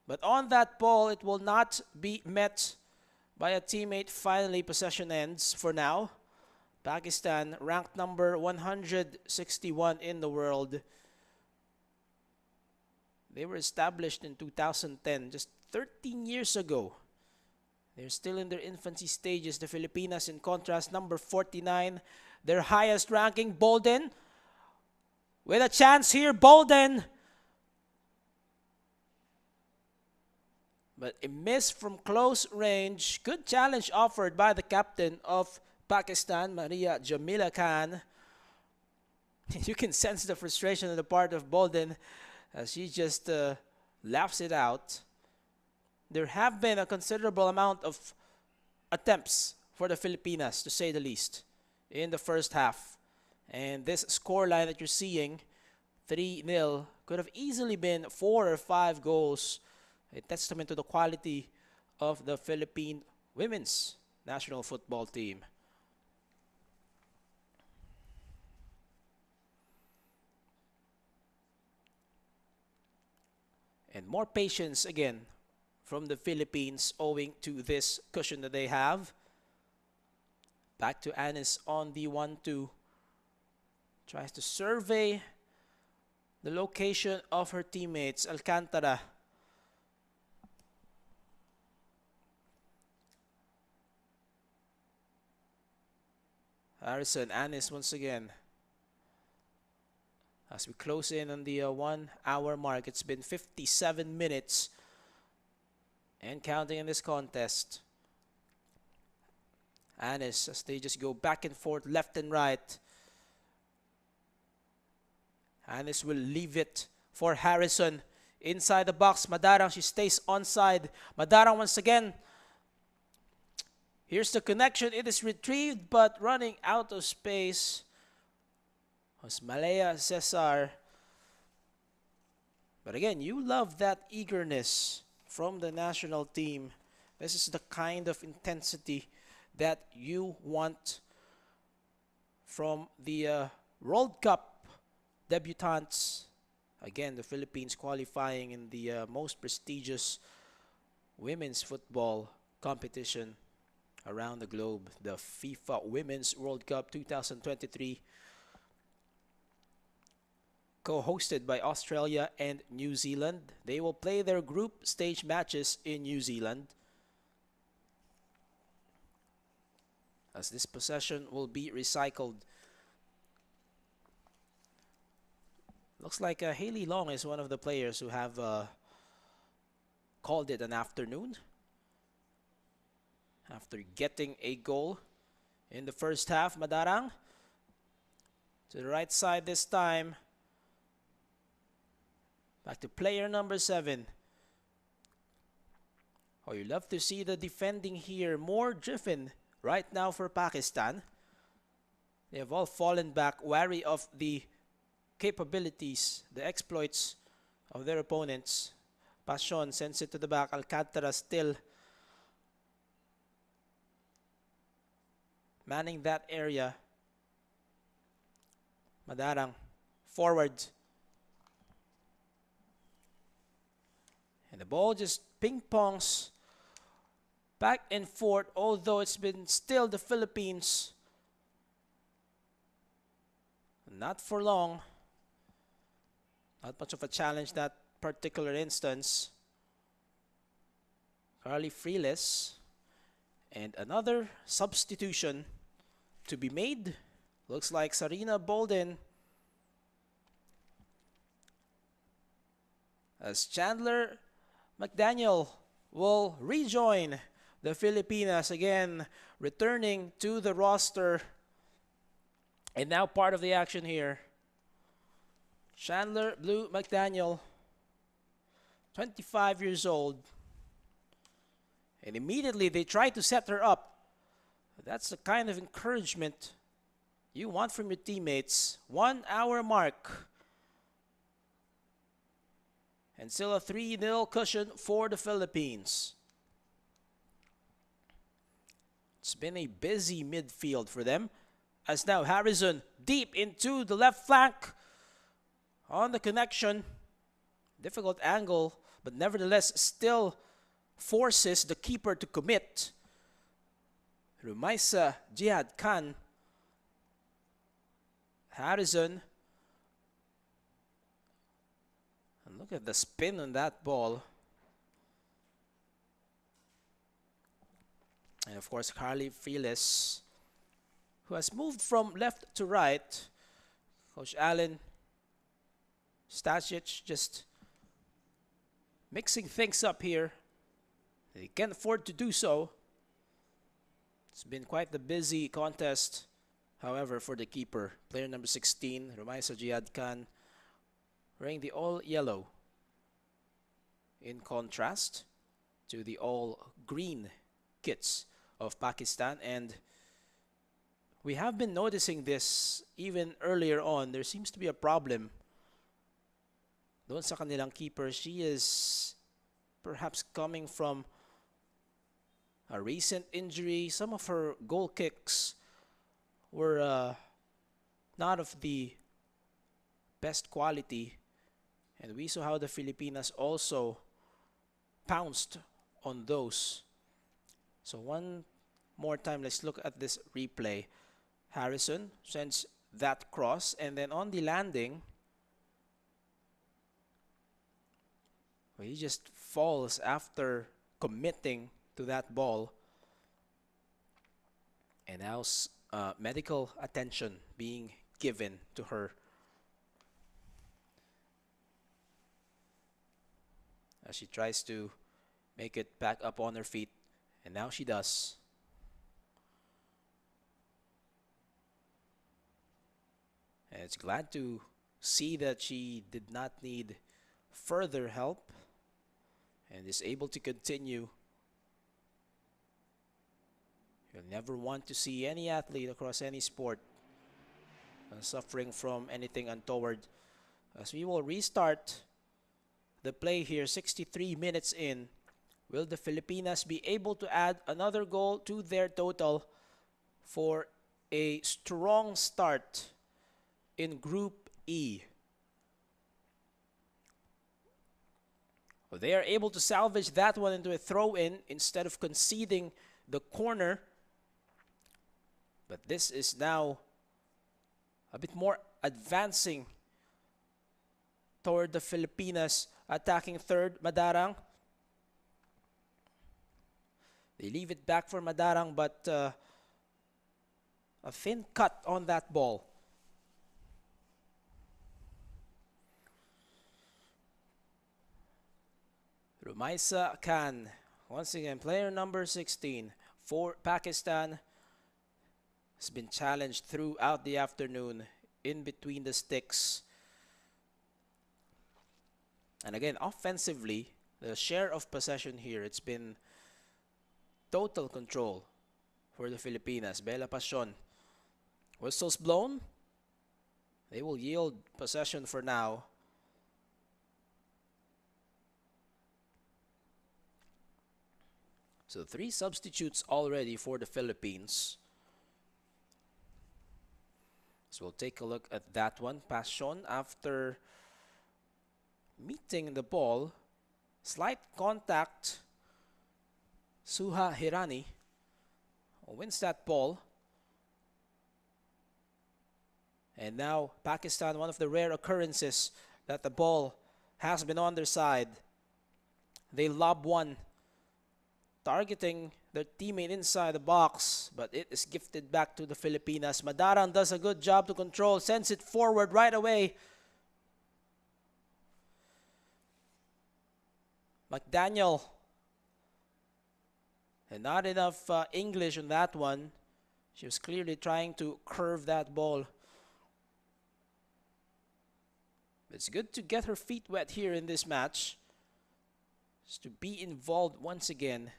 But on that ball, it will not be met by a teammate. Finally, possession ends for now. Pakistan ranked number 161 in the world. They were established in 2010, just 13 years ago. They're still in their infancy stages. The Filipinas, in contrast, number 49, their highest ranking. Bolden with a chance here. Bolden, but a miss from close range. Good challenge offered by the captain of Pakistan, Maria Jamila Khan. You can sense the frustration on the part of Bolden as she just laughs it out. There have been a considerable amount of attempts for the Filipinas, to say the least, in the first half. And this scoreline that you're seeing, 3-0, could have easily been 4 or 5 goals. A testament to the quality of the Philippine women's national football team. And more patience again from the Philippines owing to this cushion that they have. Back to Anis on the 1-2. Tries to survey the location of her teammates. Alcantara. Harrison, Anis once again. As we close in on the 1 hour mark, it's been 57 minutes and counting in this contest. Anis, as they just go back and forth, left and right. Anis will leave it for Harrison inside the box. Madarang, she stays onside. Madarang once again. Here's the connection. It is retrieved, but running out of space was Malaya Cesar. But again, you love that eagerness from the national team. This is the kind of intensity that you want from the World Cup debutants. Again, the Philippines qualifying in the most prestigious women's football competition around the globe, the FIFA Women's World Cup 2023, co-hosted by Australia and New Zealand. They will play their group stage matches in New Zealand, as this possession will be recycled. Looks like Haley Long is one of the players who have called it an afternoon after getting a goal in the first half. Madarang to the right side this time. Back to player number 7. Oh, you love to see the defending here more driven right now for Pakistan. They have all fallen back, wary of the capabilities, the exploits of their opponents. Passion sends it to the back. Alcantara still manning that area. Madarang forward. And the ball just ping-pongs back and forth, although it's been still the Philippines. Not for long. Not much of a challenge that particular instance. Carly Freeless. And another substitution to be made. Looks like Sarina Bolden, as Chandler McDaniel will rejoin the Filipinas, again returning to the roster and now part of the action here. Chandler Blue McDaniel, 25 years old, and immediately they try to set her up. That's the kind of encouragement you want from your teammates. 1 hour mark. And still a 3-0 cushion for the Philippines. It's been a busy midfield for them. As now Harrison deep into the left flank on the connection. Difficult angle, but nevertheless still forces the keeper to commit. Rumaisa Jihad Khan. Harrison. And look at the spin on that ball. And of course, Carly Felis, who has moved from left to right. Coach Allen Stasic just mixing things up here. They can't afford to do so. It's been quite the busy contest, however, for the keeper. Player number 16, Rumaisa Jihad Khan, wearing the all-yellow in contrast to the all-green kits of Pakistan. And we have been noticing this even earlier on. There seems to be a problem doon sa kanilang keeper. She is perhaps coming from a recent injury. Some of her goal kicks were not of the best quality. And we saw how the Filipinas also pounced on those. So one more time, let's look at this replay. Harrison sends that cross, and then on the landing, he just falls after committing to that ball. And now medical attention being given to her as she tries to make it back up on her feet. And now she does. And it's glad to see that she did not need further help and is able to continue. You'll never want to see any athlete across any sport suffering from anything untoward. As we will restart the play here, 63 minutes in. Will the Filipinas be able to add another goal to their total for a strong start in Group E? Well, they are able to salvage that one into a throw-in instead of conceding the corner. But this is now a bit more advancing toward the Filipinas attacking third. Madarang. They leave it back for Madarang, but a thin cut on that ball. Rumaisa Khan, once again, player number 16 for Pakistan, has been challenged throughout the afternoon in between the sticks. And again, offensively, the share of possession here, it's been total control for the Filipinas. Bella Pasion. Whistles blown. They will yield possession for now. So 3 substitutes already for the Philippines. So we'll take a look at that one. Pasion, after meeting the ball, slight contact. Suha Hirani wins that ball. And now Pakistan, one of the rare occurrences that the ball has been on their side. They lob one, targeting their teammate inside the box, but it is gifted back to the Filipinas. Madarang does a good job to control, sends it forward right away. McDaniel. And not enough English on that one. She was clearly trying to curve that ball. It's good to get her feet wet here in this match. Just to be involved once again.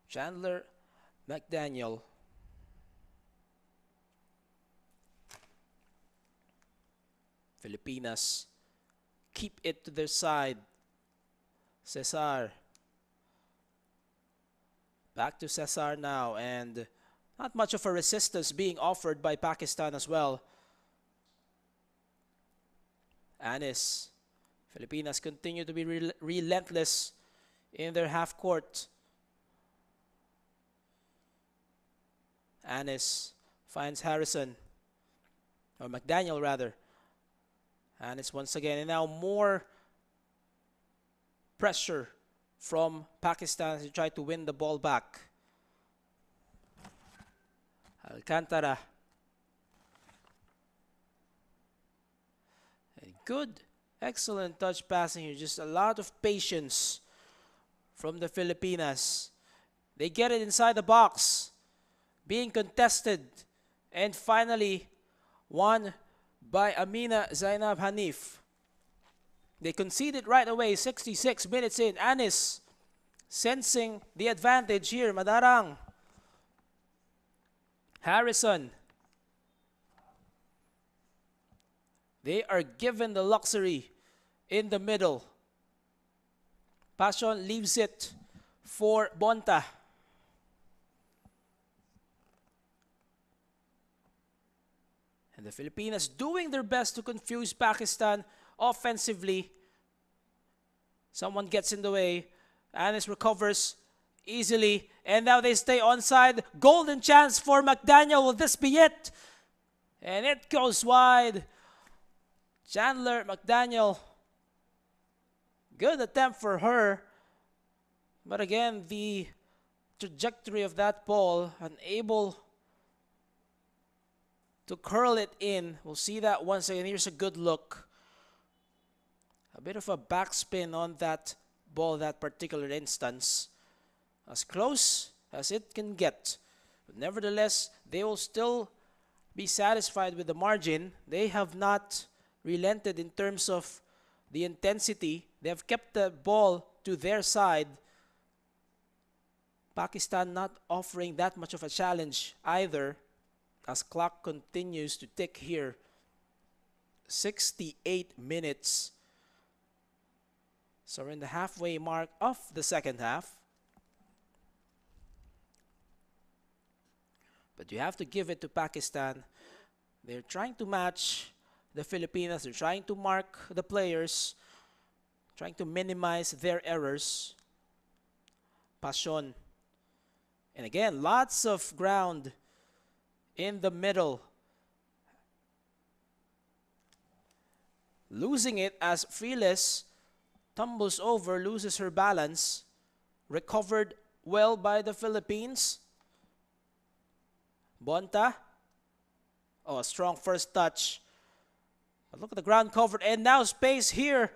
Chandler McDaniel. Filipinas keep it to their side. Cesar. Back to Cesar now, and not much of a resistance being offered by Pakistan as well. Anis. Filipinas continue to be relentless in their half court. Anis finds Harrison, or McDaniel rather. Anis once again, and now more pressure from Pakistan to try to win the ball back. Alcantara. A good, excellent touch passing here. Just a lot of patience from the Filipinas. They get it inside the box, being contested, and finally won by Amina Zainab Hanif. They conceded right away, 66 minutes in. Anis sensing the advantage here. Madarang. Harrison. They are given the luxury in the middle. Passion leaves it for Bonta. And the Filipinas doing their best to confuse Pakistan offensively. Someone gets in the way. Anis recovers easily. And now they stay onside. Golden chance for McDaniel. Will this be it? And it goes wide. Chandler McDaniel. Good attempt for her. But again, the trajectory of that ball, unable to curl it in. We'll see that once again. Here's a good look. A bit of a backspin on that ball, that particular instance. As close as it can get. But nevertheless, they will still be satisfied with the margin. They have not relented in terms of the intensity. They have kept the ball to their side. Pakistan not offering that much of a challenge either, as clock continues to tick here. 68 minutes. So we're in the halfway mark of the second half. But you have to give it to Pakistan. They're trying to match the Filipinas. They're trying to mark the players, trying to minimize their errors. Passion. And again, lots of ground in the middle. Losing it as Friles tumbles over, loses her balance. Recovered well by the Philippines. Bonta. Oh, a strong first touch. But look at the ground covered. And now space here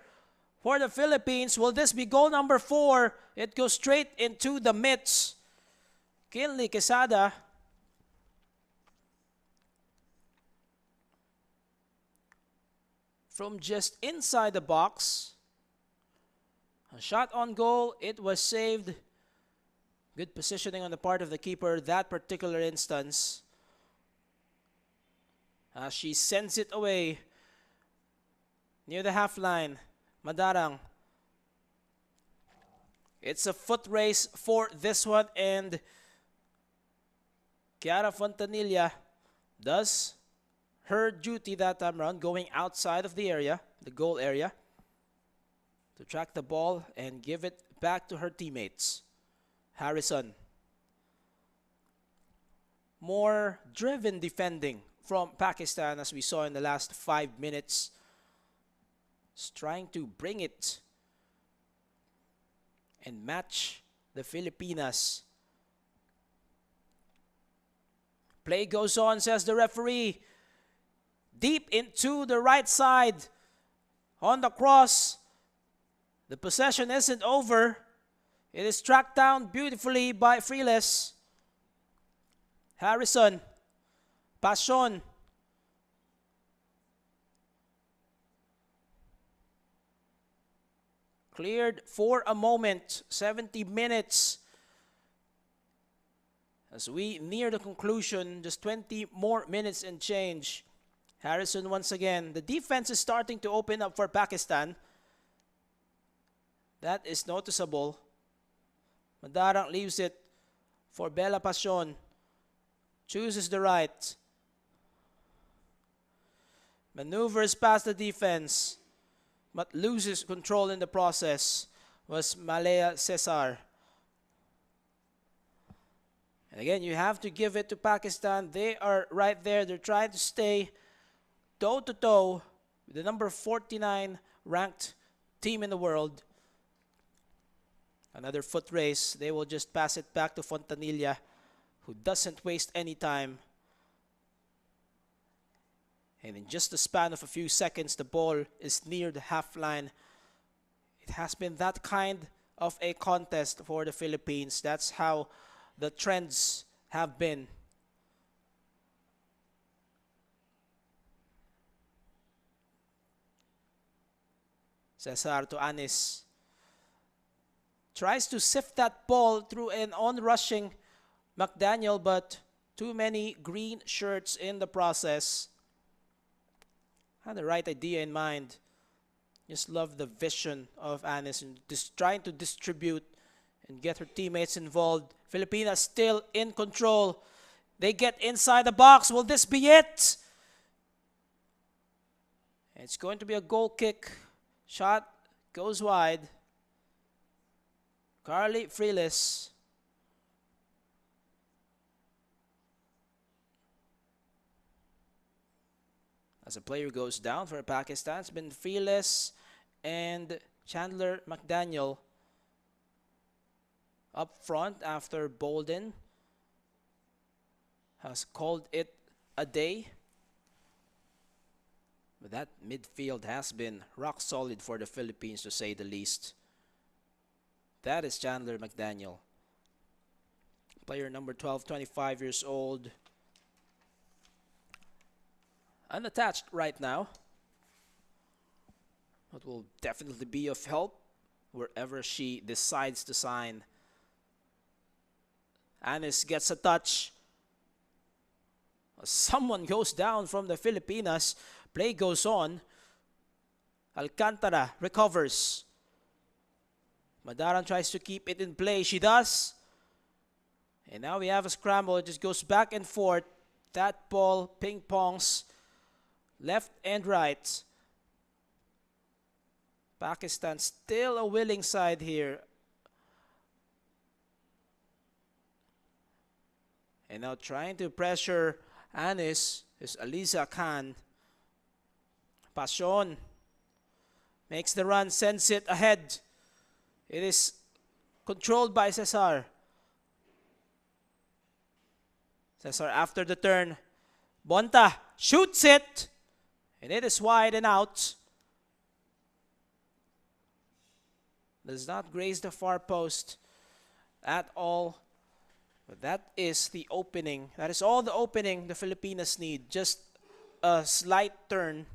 for the Philippines. Will this be goal number 4? It goes straight into the midst. Kinley Quesada. From just inside the box. A shot on goal. It was saved. Good positioning on the part of the keeper that particular instance. As she sends it away near the half line. Madarang. It's a foot race for this one, and Chiara Fontanilla does her duty that time around, going outside of the area, the goal area, to track the ball and give it back to her teammates. Harrison. More driven defending from Pakistan, as we saw in the last 5 minutes. Just trying to bring it and match the Filipinas. Play goes on, says the referee. Deep into the right side on the cross. The possession isn't over. It is tracked down beautifully by Friles. Harrison. Passion. Cleared for a moment. 70 minutes. As we near the conclusion, just 20 more minutes and change. Harrison once again. The defense is starting to open up for Pakistan. That is noticeable. Madarang leaves it for Bella Passion. Chooses the right. Maneuvers past the defense, but loses control in the process. was Malaya Cesar. And again, you have to give it to Pakistan. They are right there. They're trying to stay toe-to-toe with the number 49 ranked team in the world. Another foot race. They will just pass it back to Fontanilla, who doesn't waste any time. And in just the span of a few seconds, the ball is near the half line. It has been that kind of a contest for the Philippines. That's how the trends have been. Cesar to Anis. Tries to sift that ball through an on-rushing McDaniel, but too many green shirts in the process. Had the right idea in mind. Just love the vision of Anis and just trying to distribute and get her teammates involved. Filipinas still in control. They get inside the box. Will this be it? It's going to be a goal kick. Shot goes wide. Carly Freelis. As a player goes down for Pakistan, it's been Freelis and Chandler McDaniel up front after Bolden has called it a day. But that midfield has been rock solid for the Philippines, to say the least. That is Chandler McDaniel. Player number 12, 25 years old. Unattached right now. But will definitely be of help wherever she decides to sign. Anis gets a touch. Someone goes down from the Filipinas. Play goes on. Alcantara recovers. Madaran tries to keep it in play. She does. And now we have a scramble. It just goes back and forth. That ball ping-pongs left and right. Pakistan still a willing side here. And now trying to pressure Anis is Aliza Khan. Pasion makes the run, sends it ahead. It is controlled by Cesar. Cesar after the turn. Bonta shoots it. And it is wide and out. Does not graze the far post at all. But that is the opening. That is all the opening the Filipinas need. Just a slight turn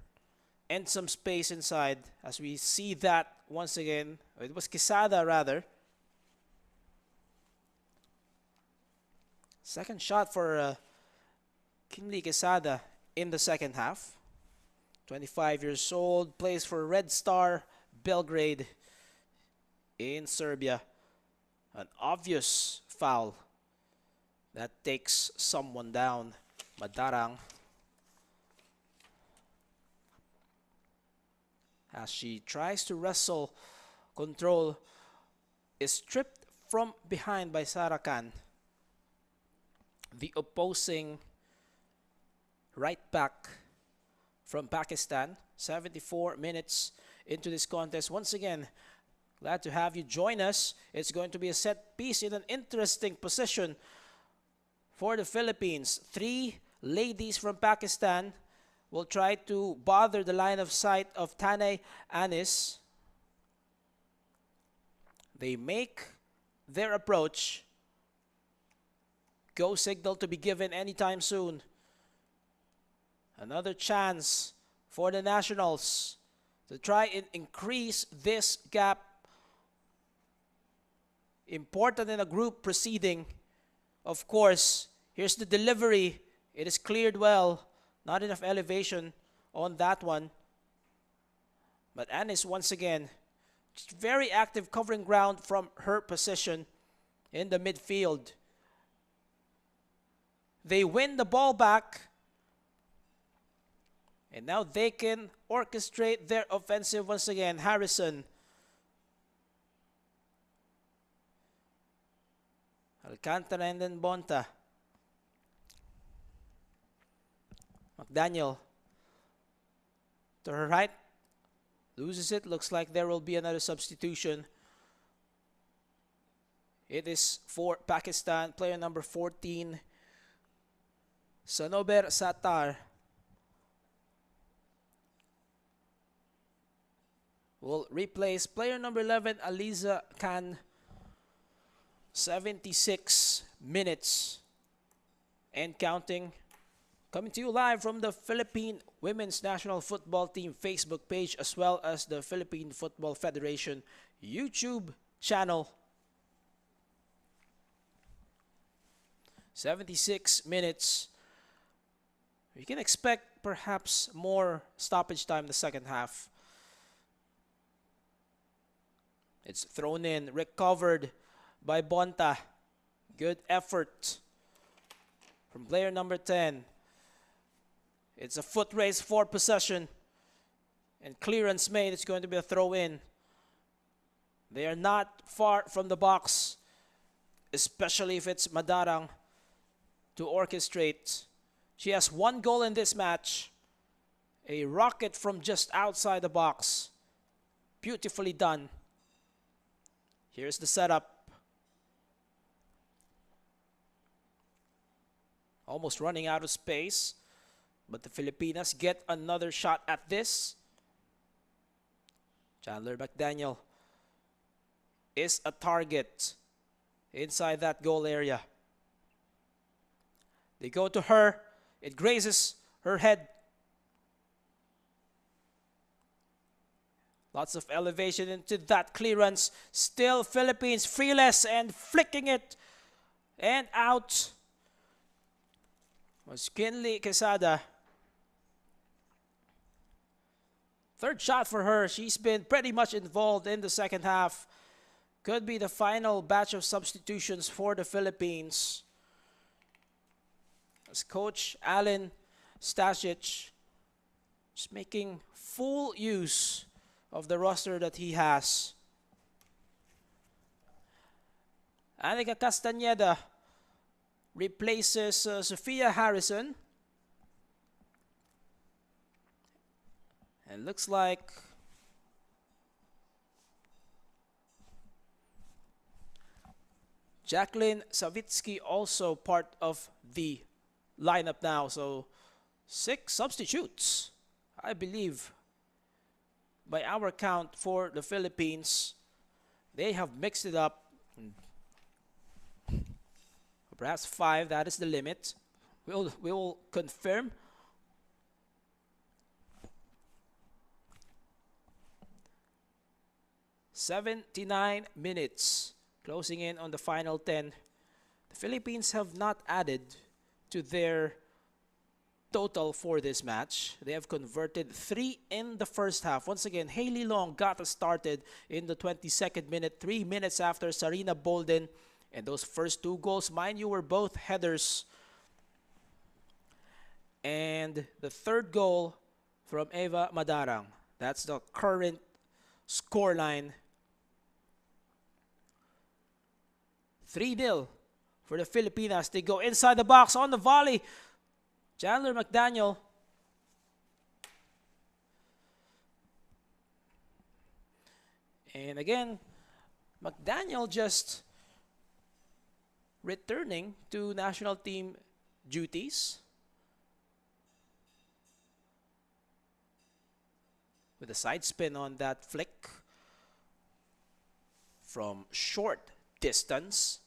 and some space inside. As we see that once again. It was Quesada rather. Second shot for Kinley Quesada in the second half. 25 years old. Plays for Red Star Belgrade in Serbia. An obvious foul. That takes someone down. Madarang. As she tries to wrestle, control is stripped from behind by Sarakan. The opposing right back from Pakistan. 74 minutes into this contest. Once again, glad to have you join us. It's going to be a set piece in an interesting position for the Philippines. 3 ladies from Pakistan will try to bother the line of sight of Tanay Anis. They make their approach. Go signal to be given anytime soon. Another chance for the Nationals to try and increase this gap. Important in a group proceeding. Of course, here's the delivery. It is cleared well. Not enough elevation on that one. But Anis once again, just very active covering ground from her position in the midfield. They win the ball back. And now they can orchestrate their offensive once again. Harrison Alcantara and then Bonta. McDaniel to her right. Loses it. Looks like there will be another substitution. It is for Pakistan. Player number 14, Sanober Sattar, will replace player number 11, Aliza Khan. 76 minutes and counting. Coming to you live from the Philippine Women's National Football Team Facebook page, as well as the Philippine Football Federation YouTube channel. 76 minutes. You can expect perhaps more stoppage time in the second half. It's thrown in, recovered by Bonta. Good effort from player number 10. It's a foot race for possession. And clearance made. It's going to be a throw in. They are not far from the box, especially if it's Madarang to orchestrate. She has one goal in this match. A rocket from just outside the box. Beautifully done. Here's the setup. Almost running out of space. But the Filipinas get another shot at this. Chandler McDaniel is a target inside that goal area. They go to her. It grazes her head. Lots of elevation into that clearance. Still Philippines fearless and flicking it. And out was Kinley Quesada. Third shot for her. She's been pretty much involved in the second half. Could be the final batch of substitutions for the Philippines, as Coach Alan Stasic is making full use of the roster that he has. Anika Castañeda replaces Sophia Harrison. And looks like Jacqueline Savitsky also part of the lineup now. So 6 substitutes, I believe, by our count for the Philippines. They have mixed it up. Perhaps 5, that is the limit. We will confirm. "79 minutes, closing in on the final 10. The Philippines have not added to their total for this match. They have converted 3 in the first half. Once again, Hailey Long got us started in the 22nd minute, 3 minutes after Sarina Bolden. And those first 2 goals, mind you, were both headers. And the third goal from Eva Madarang. That's the current scoreline. 3-0 for the Filipinas. They go inside the box on the volley. Chandler McDaniel. And again, McDaniel just returning to national team duties. With a side spin on that flick from short distance.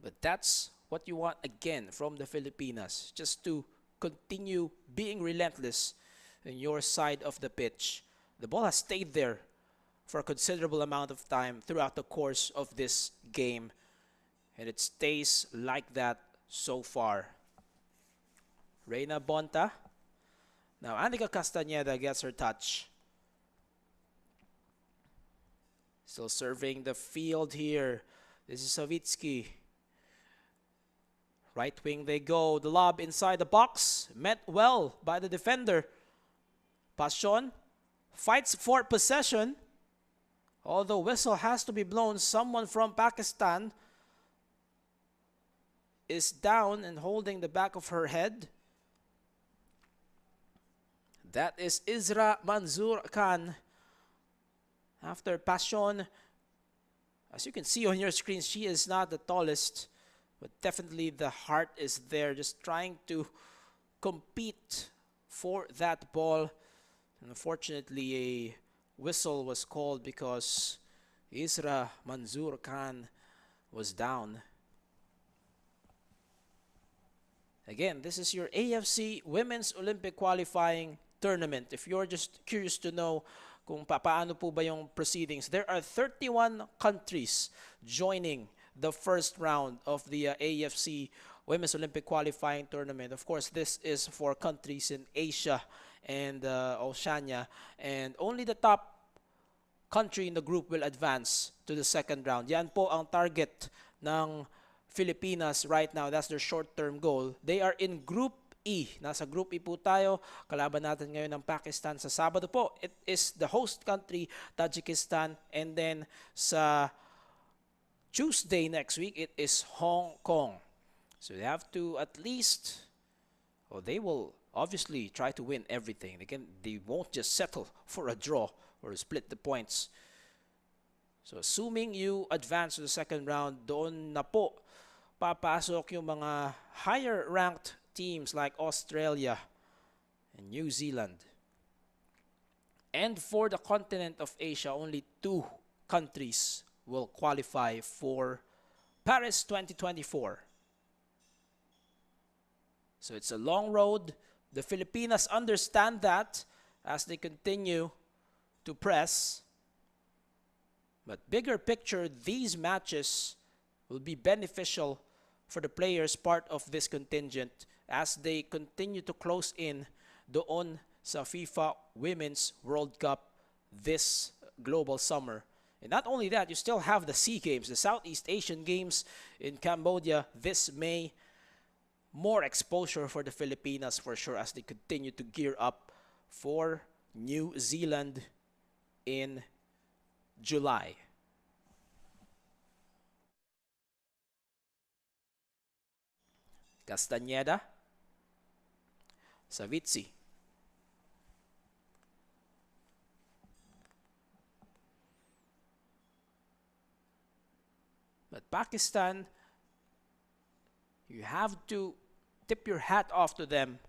But that's what you want again from the Filipinas, just to continue being relentless in your side of the pitch. The ball has stayed there for a considerable amount of time throughout the course of this game, and it stays like that so far. Reina Bonta. Now Anika Castañeda gets her touch. Still serving the field here. This is Savitsky. Right wing they go. The lob inside the box. Met well by the defender. Pasion fights for possession. Although whistle has to be blown, someone from Pakistan is down and holding the back of her head. That is Isra Manzoor Khan. After Passion, as you can see on your screen, she is not the tallest, but definitely the heart is there, just trying to compete for that ball. And unfortunately, a whistle was called because Isra Manzoor Khan was down. Again, this is your AFC Women's Olympic Qualifying Tournament. If you're just curious to know kung paano po ba yung proceedings, there are 31 countries joining the first round of the AFC Women's Olympic Qualifying Tournament. Of course, this is for countries in Asia and Oceania, and only the top country in the group will advance to the second round. Yan po ang target ng Filipinas right now. That's their short-term goal. They are in Group E. Nasa Group E po tayo. Kalaban natin ngayon ng Pakistan sa Sabado po. It is the host country, Tajikistan. And then sa Tuesday next week, it is Hong Kong. So they have to at least, they will obviously try to win everything. They won't just settle for a draw or split the points. So assuming you advance to the second round, doon na po papasok yung mga higher ranked teams like Australia and New Zealand. And for the continent of Asia, only 2 countries will qualify for Paris 2024. So it's a long road. The Filipinas understand that as they continue to press. But bigger picture, these matches will be beneficial for the players part of this contingent as they continue to close in doon sa FIFA Women's World Cup this global summer. And not only that, you still have the SEA Games, the Southeast Asian Games in Cambodia this May. More exposure for the Filipinas for sure as they continue to gear up for New Zealand in July. Castañeda, Savitsi. But Pakistan, you have to tip your hat off to them.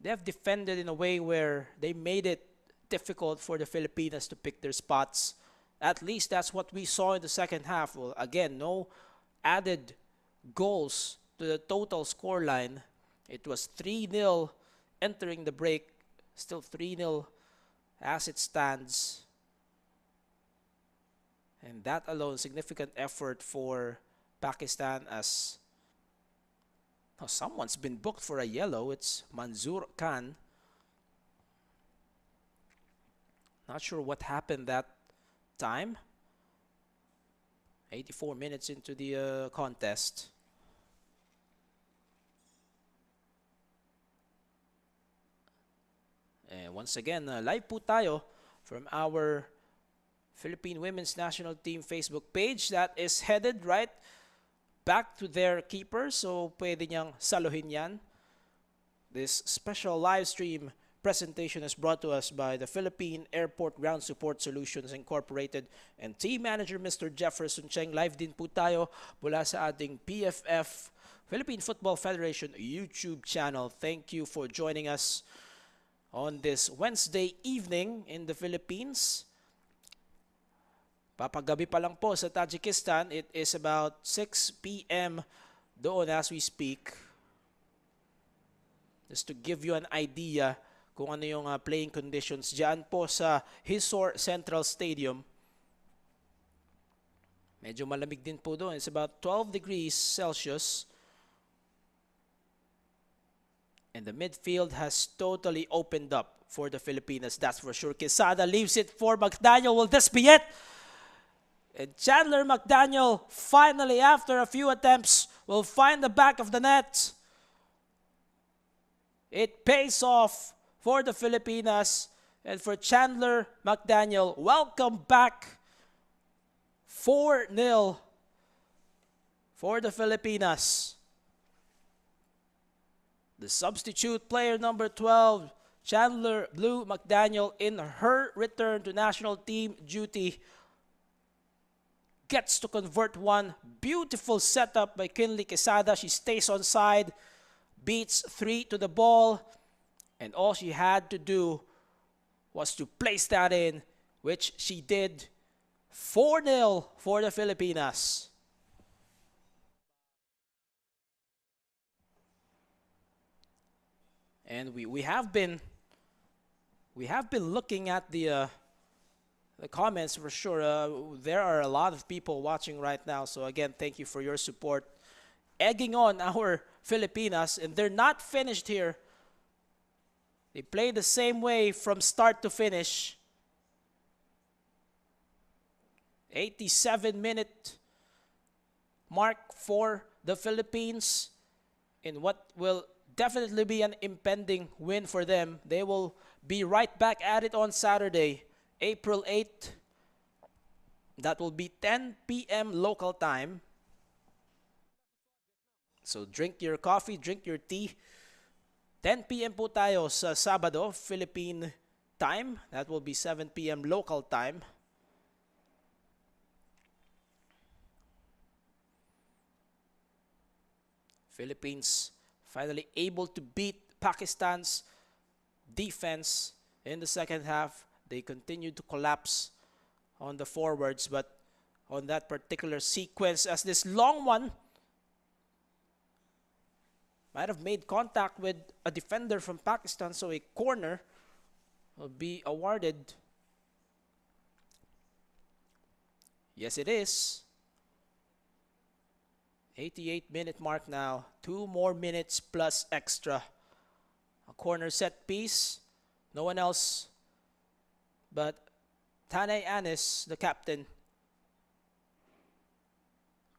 They have defended in a way where they made it difficult for the Filipinas to pick their spots. At least that's what we saw in the second half. Well, again, no added goals to the total scoreline. It was 3-0 entering the break. Still 3-0 as it stands. And that alone, significant effort for Pakistan as someone's been booked for a yellow. It's Manzoor Khan. Not sure what happened that time. 84 minutes into the contest. And once again, live po tayo from our Philippine Women's National Team Facebook page that is headed right back to their keeper. So pwede niyang saluhin yan. This special live stream presentation is brought to us by the Philippine Airport Ground Support Solutions Incorporated and Team Manager Mr. Jefferson Cheng. Live din po tayo mula sa ating PFF, Philippine Football Federation YouTube channel. Thank you for joining us on this Wednesday evening in the Philippines. Papagabi pa lang po sa Tajikistan. It is about 6 p.m. doon as we speak. Just to give you an idea kung ano yung playing conditions dyan po sa Hisor Central Stadium. Medyo malamig din po doon. It's about 12 degrees Celsius. And the midfield has totally opened up for the Filipinas, that's for sure. Quesada leaves it for McDaniel. Will this be it? And Chandler McDaniel, finally, after a few attempts, will find the back of the net. It pays off for the Filipinas and for Chandler McDaniel. Welcome back 4-0 for the Filipinas. The substitute player number 12, Chandler Blue McDaniel, in her return to national team duty, gets to convert one. Beautiful setup by Kinley Quesada. She stays on side, beats 3 to the ball, and all she had to do was to place that in, which she did. 4-0 for the Filipinas. And we have been looking at the comments for sure. There are a lot of people watching right now. So again, thank you for your support, egging on our Filipinas. And they're not finished here. They play the same way from start to finish. 87-minute mark for the Philippines in what will definitely be an impending win for them. They will be right back at it on Saturday, April 8th. That will be 10 p.m. local time. So drink your coffee, drink your tea. 10 p.m. po tayo sa Sabado, Philippine time. That will be 7 p.m. local time. Philippines finally able to beat Pakistan's defense in the second half. They continued to collapse on the forwards, but on that particular sequence, as this long one might have made contact with a defender from Pakistan, so a corner will be awarded. Yes, it is. 88-minute mark now. 2 more minutes plus extra. A corner set piece. No one else but Tanay Anis, the captain.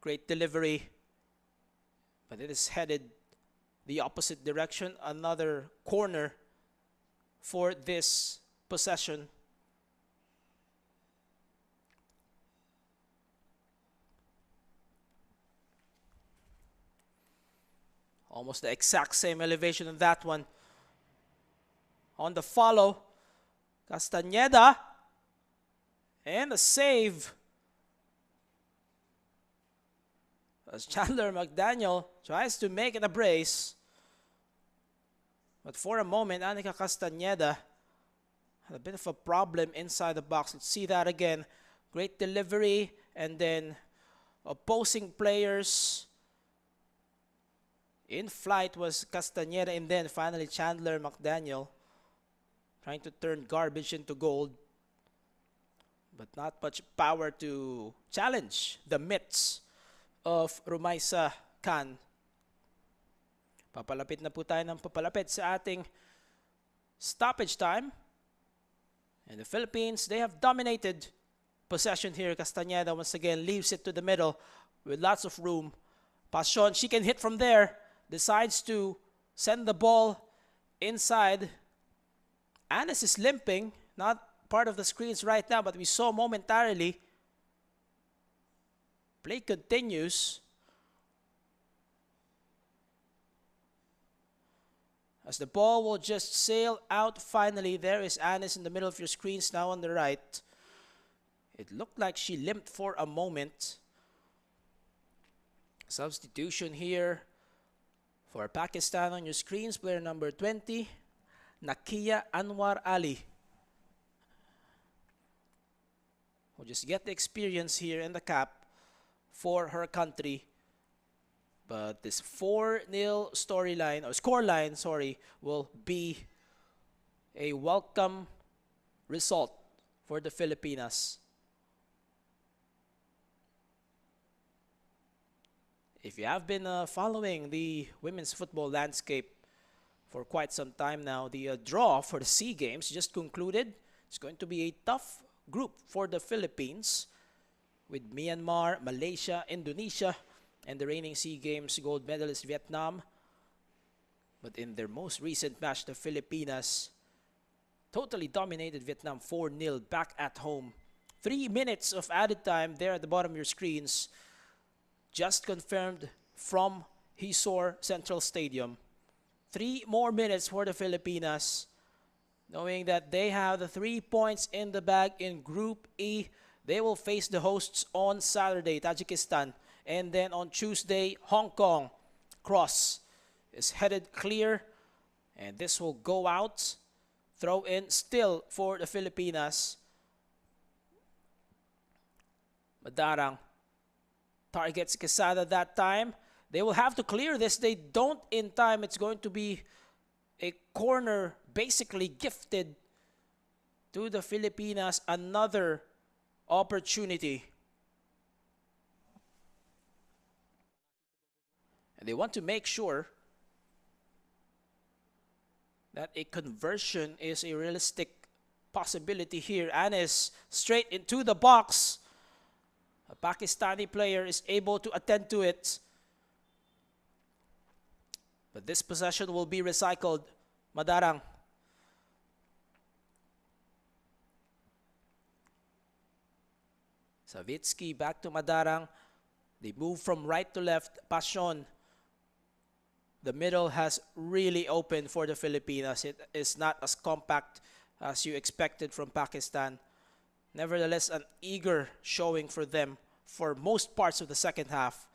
Great delivery. But it is headed the opposite direction. Another corner for this possession. Almost the exact same elevation on that one. On the follow, Castañeda. And a save. As Chandler McDaniel tries to make it a brace. But for a moment, Anika Castañeda had a bit of a problem inside the box. Let's see that again. Great delivery. And then opposing players in flight was Castañeda, and then finally Chandler McDaniel trying to turn garbage into gold. But not much power to challenge the mitts of Rumaisa Khan. Papalapit na po tayo ng papalapit sa ating stoppage time. And the Philippines, they have dominated possession here. Castañeda once again leaves it to the middle with lots of room. Pasion, she can hit from there. Decides to send the ball inside. Anis is limping, not part of the screens right now, but we saw momentarily. Play continues. As the ball will just sail out finally. There is Anis in the middle of your screens now on the right. It looked like she limped for a moment. Substitution here for Pakistan on your screens. Player number 20, Nakia Anwar Ali. Will just get the experience here in the cap for her country. But this 4-0 storyline, or scoreline, sorry, will be a welcome result for the Filipinas. If you have been following the women's football landscape for quite some time now, the draw for the SEA Games just concluded. It's going to be a tough group for the Philippines with Myanmar, Malaysia, Indonesia, and the reigning SEA Games gold medalist Vietnam. But in their most recent match, the Filipinas totally dominated Vietnam 4-0 back at home 3 minutes of added time there at the bottom of your screens. Just confirmed from Hisor Central Stadium. 3 more minutes for the Filipinas, knowing that they have the 3 points in the bag in Group E. They will face the hosts on Saturday, Tajikistan. And then on Tuesday, Hong Kong. Cross is headed clear. And this will go out. Throw in still for the Filipinas. Madarang targets Quesada that time. They will have to clear this. They don't in time. It's going to be a corner basically gifted to the Filipinas. Another opportunity. And they want to make sure that a conversion is a realistic possibility here. Anis straight into the box. A Pakistani player is able to attend to it. But this possession will be recycled. Madarang. Savitsky back to Madarang. They move from right to left. Passion. The middle has really opened for the Filipinas. It is not as compact as you expected from Pakistan. Nevertheless, an eager showing for them for most parts of the second half.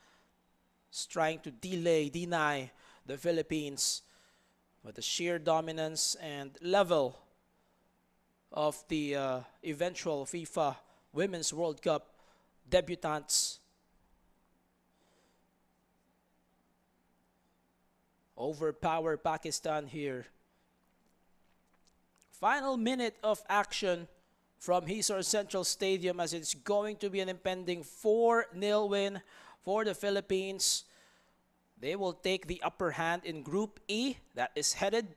It's trying to deny the Philippines. But the sheer dominance and level of the eventual FIFA Women's World Cup debutants overpower Pakistan here. Final minute of action from Hisor Central Stadium, as it's going to be an impending 4-0 win for the Philippines. They will take the upper hand in Group E, that is headed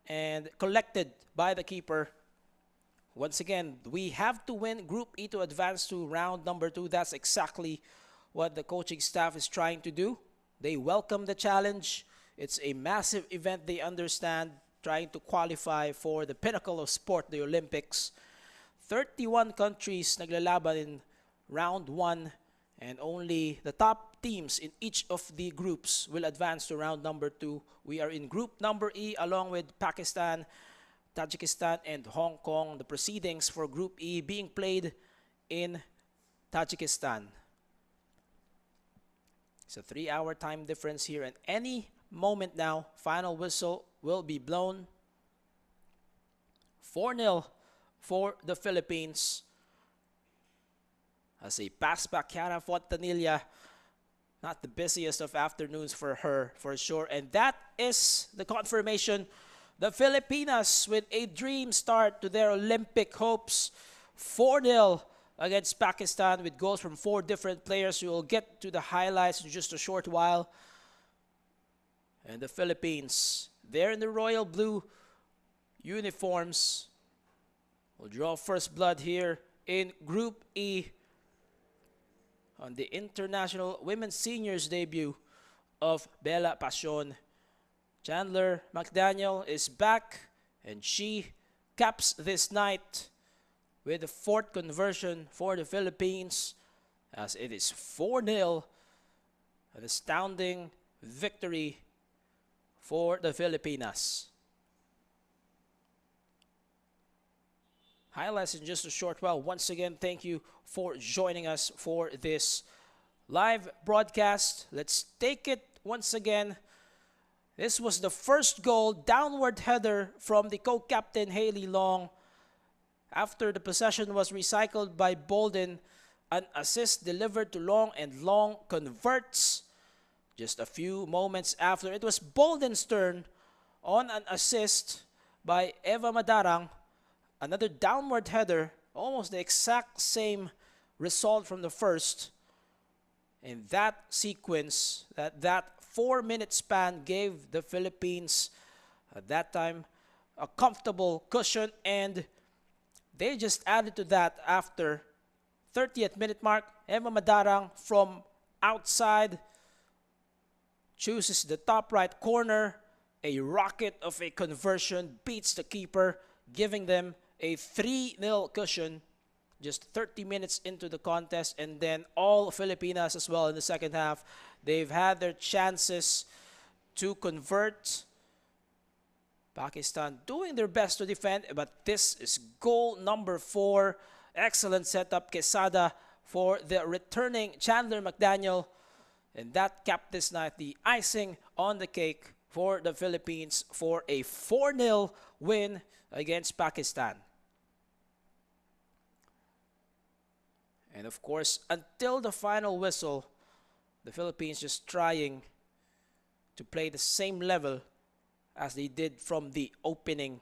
and collected by the keeper. Once again, we have to win Group E to advance to round number 2. That's exactly what the coaching staff is trying to do. They welcome the challenge. It's a massive event, they understand, trying to qualify for the pinnacle of sport, the Olympics. 31 countries naglalaban in round 1, and only the top teams in each of the groups will advance to round number 2. We are in group number E along with Pakistan, Tajikistan, and Hong Kong. The proceedings for Group E being played in Tajikistan. It's a 3-hour time difference here, and any moment now, final whistle will be blown. 4-0 for the Philippines. As a pass back, Kiara Fontanilla, not the busiest of afternoons for her, for sure. And that is the confirmation. The Filipinas with a dream start to their Olympic hopes. 4-0 against Pakistan with goals from 4 different players. We will get to the highlights in just a short while. And the Philippines, they're in the royal blue uniforms. We'll draw first blood here in Group E on the International Women's Seniors debut of Bella Passion. Chandler McDaniel is back, and she caps this night with the 4th conversion for the Philippines, as it is 4-0, an astounding victory for the Filipinas. Highlights in just a short while. Once again, thank you for joining us for this live broadcast. Let's take it once again. This was the first goal, downward header from the co-captain Hailey Long. After the possession was recycled by Bolden, an assist delivered to Long, and Long converts. Just a few moments after, it was Bolden's turn on an assist by Eva Madarang. Another downward header, almost the exact same result from the first. And that sequence, that 4-minute span gave the Philippines at that time a comfortable cushion, and they just added to that after 30th minute mark. Eva Madarang from outside chooses the top right corner. A rocket of a conversion beats the keeper, giving them a 3-0 cushion just 30 minutes into the contest, and then all Filipinas as well in the second half. They've had their chances to convert. Pakistan doing their best to defend, but this is goal number 4. Excellent setup, Quesada for the returning Chandler McDaniel, and that capped this night, the icing on the cake for the Philippines for a 4-0 win against Pakistan. And of course, until the final whistle, the Philippines just trying to play the same level as they did from the opening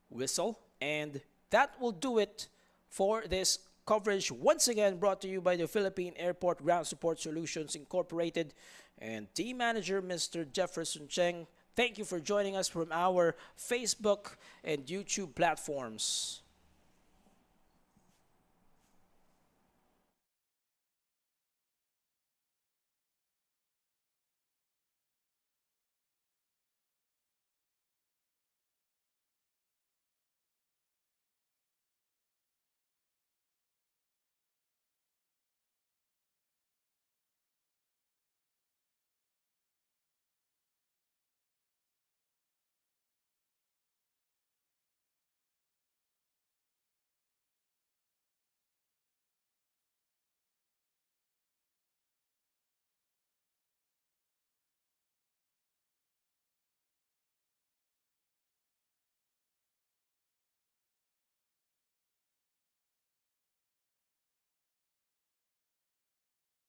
whistle. And that will do it for this coverage, once again brought to you by the Philippine Airport Ground Support Solutions Incorporated and team manager Mr. Jefferson Cheng. Thank you for joining us from our Facebook and YouTube platforms.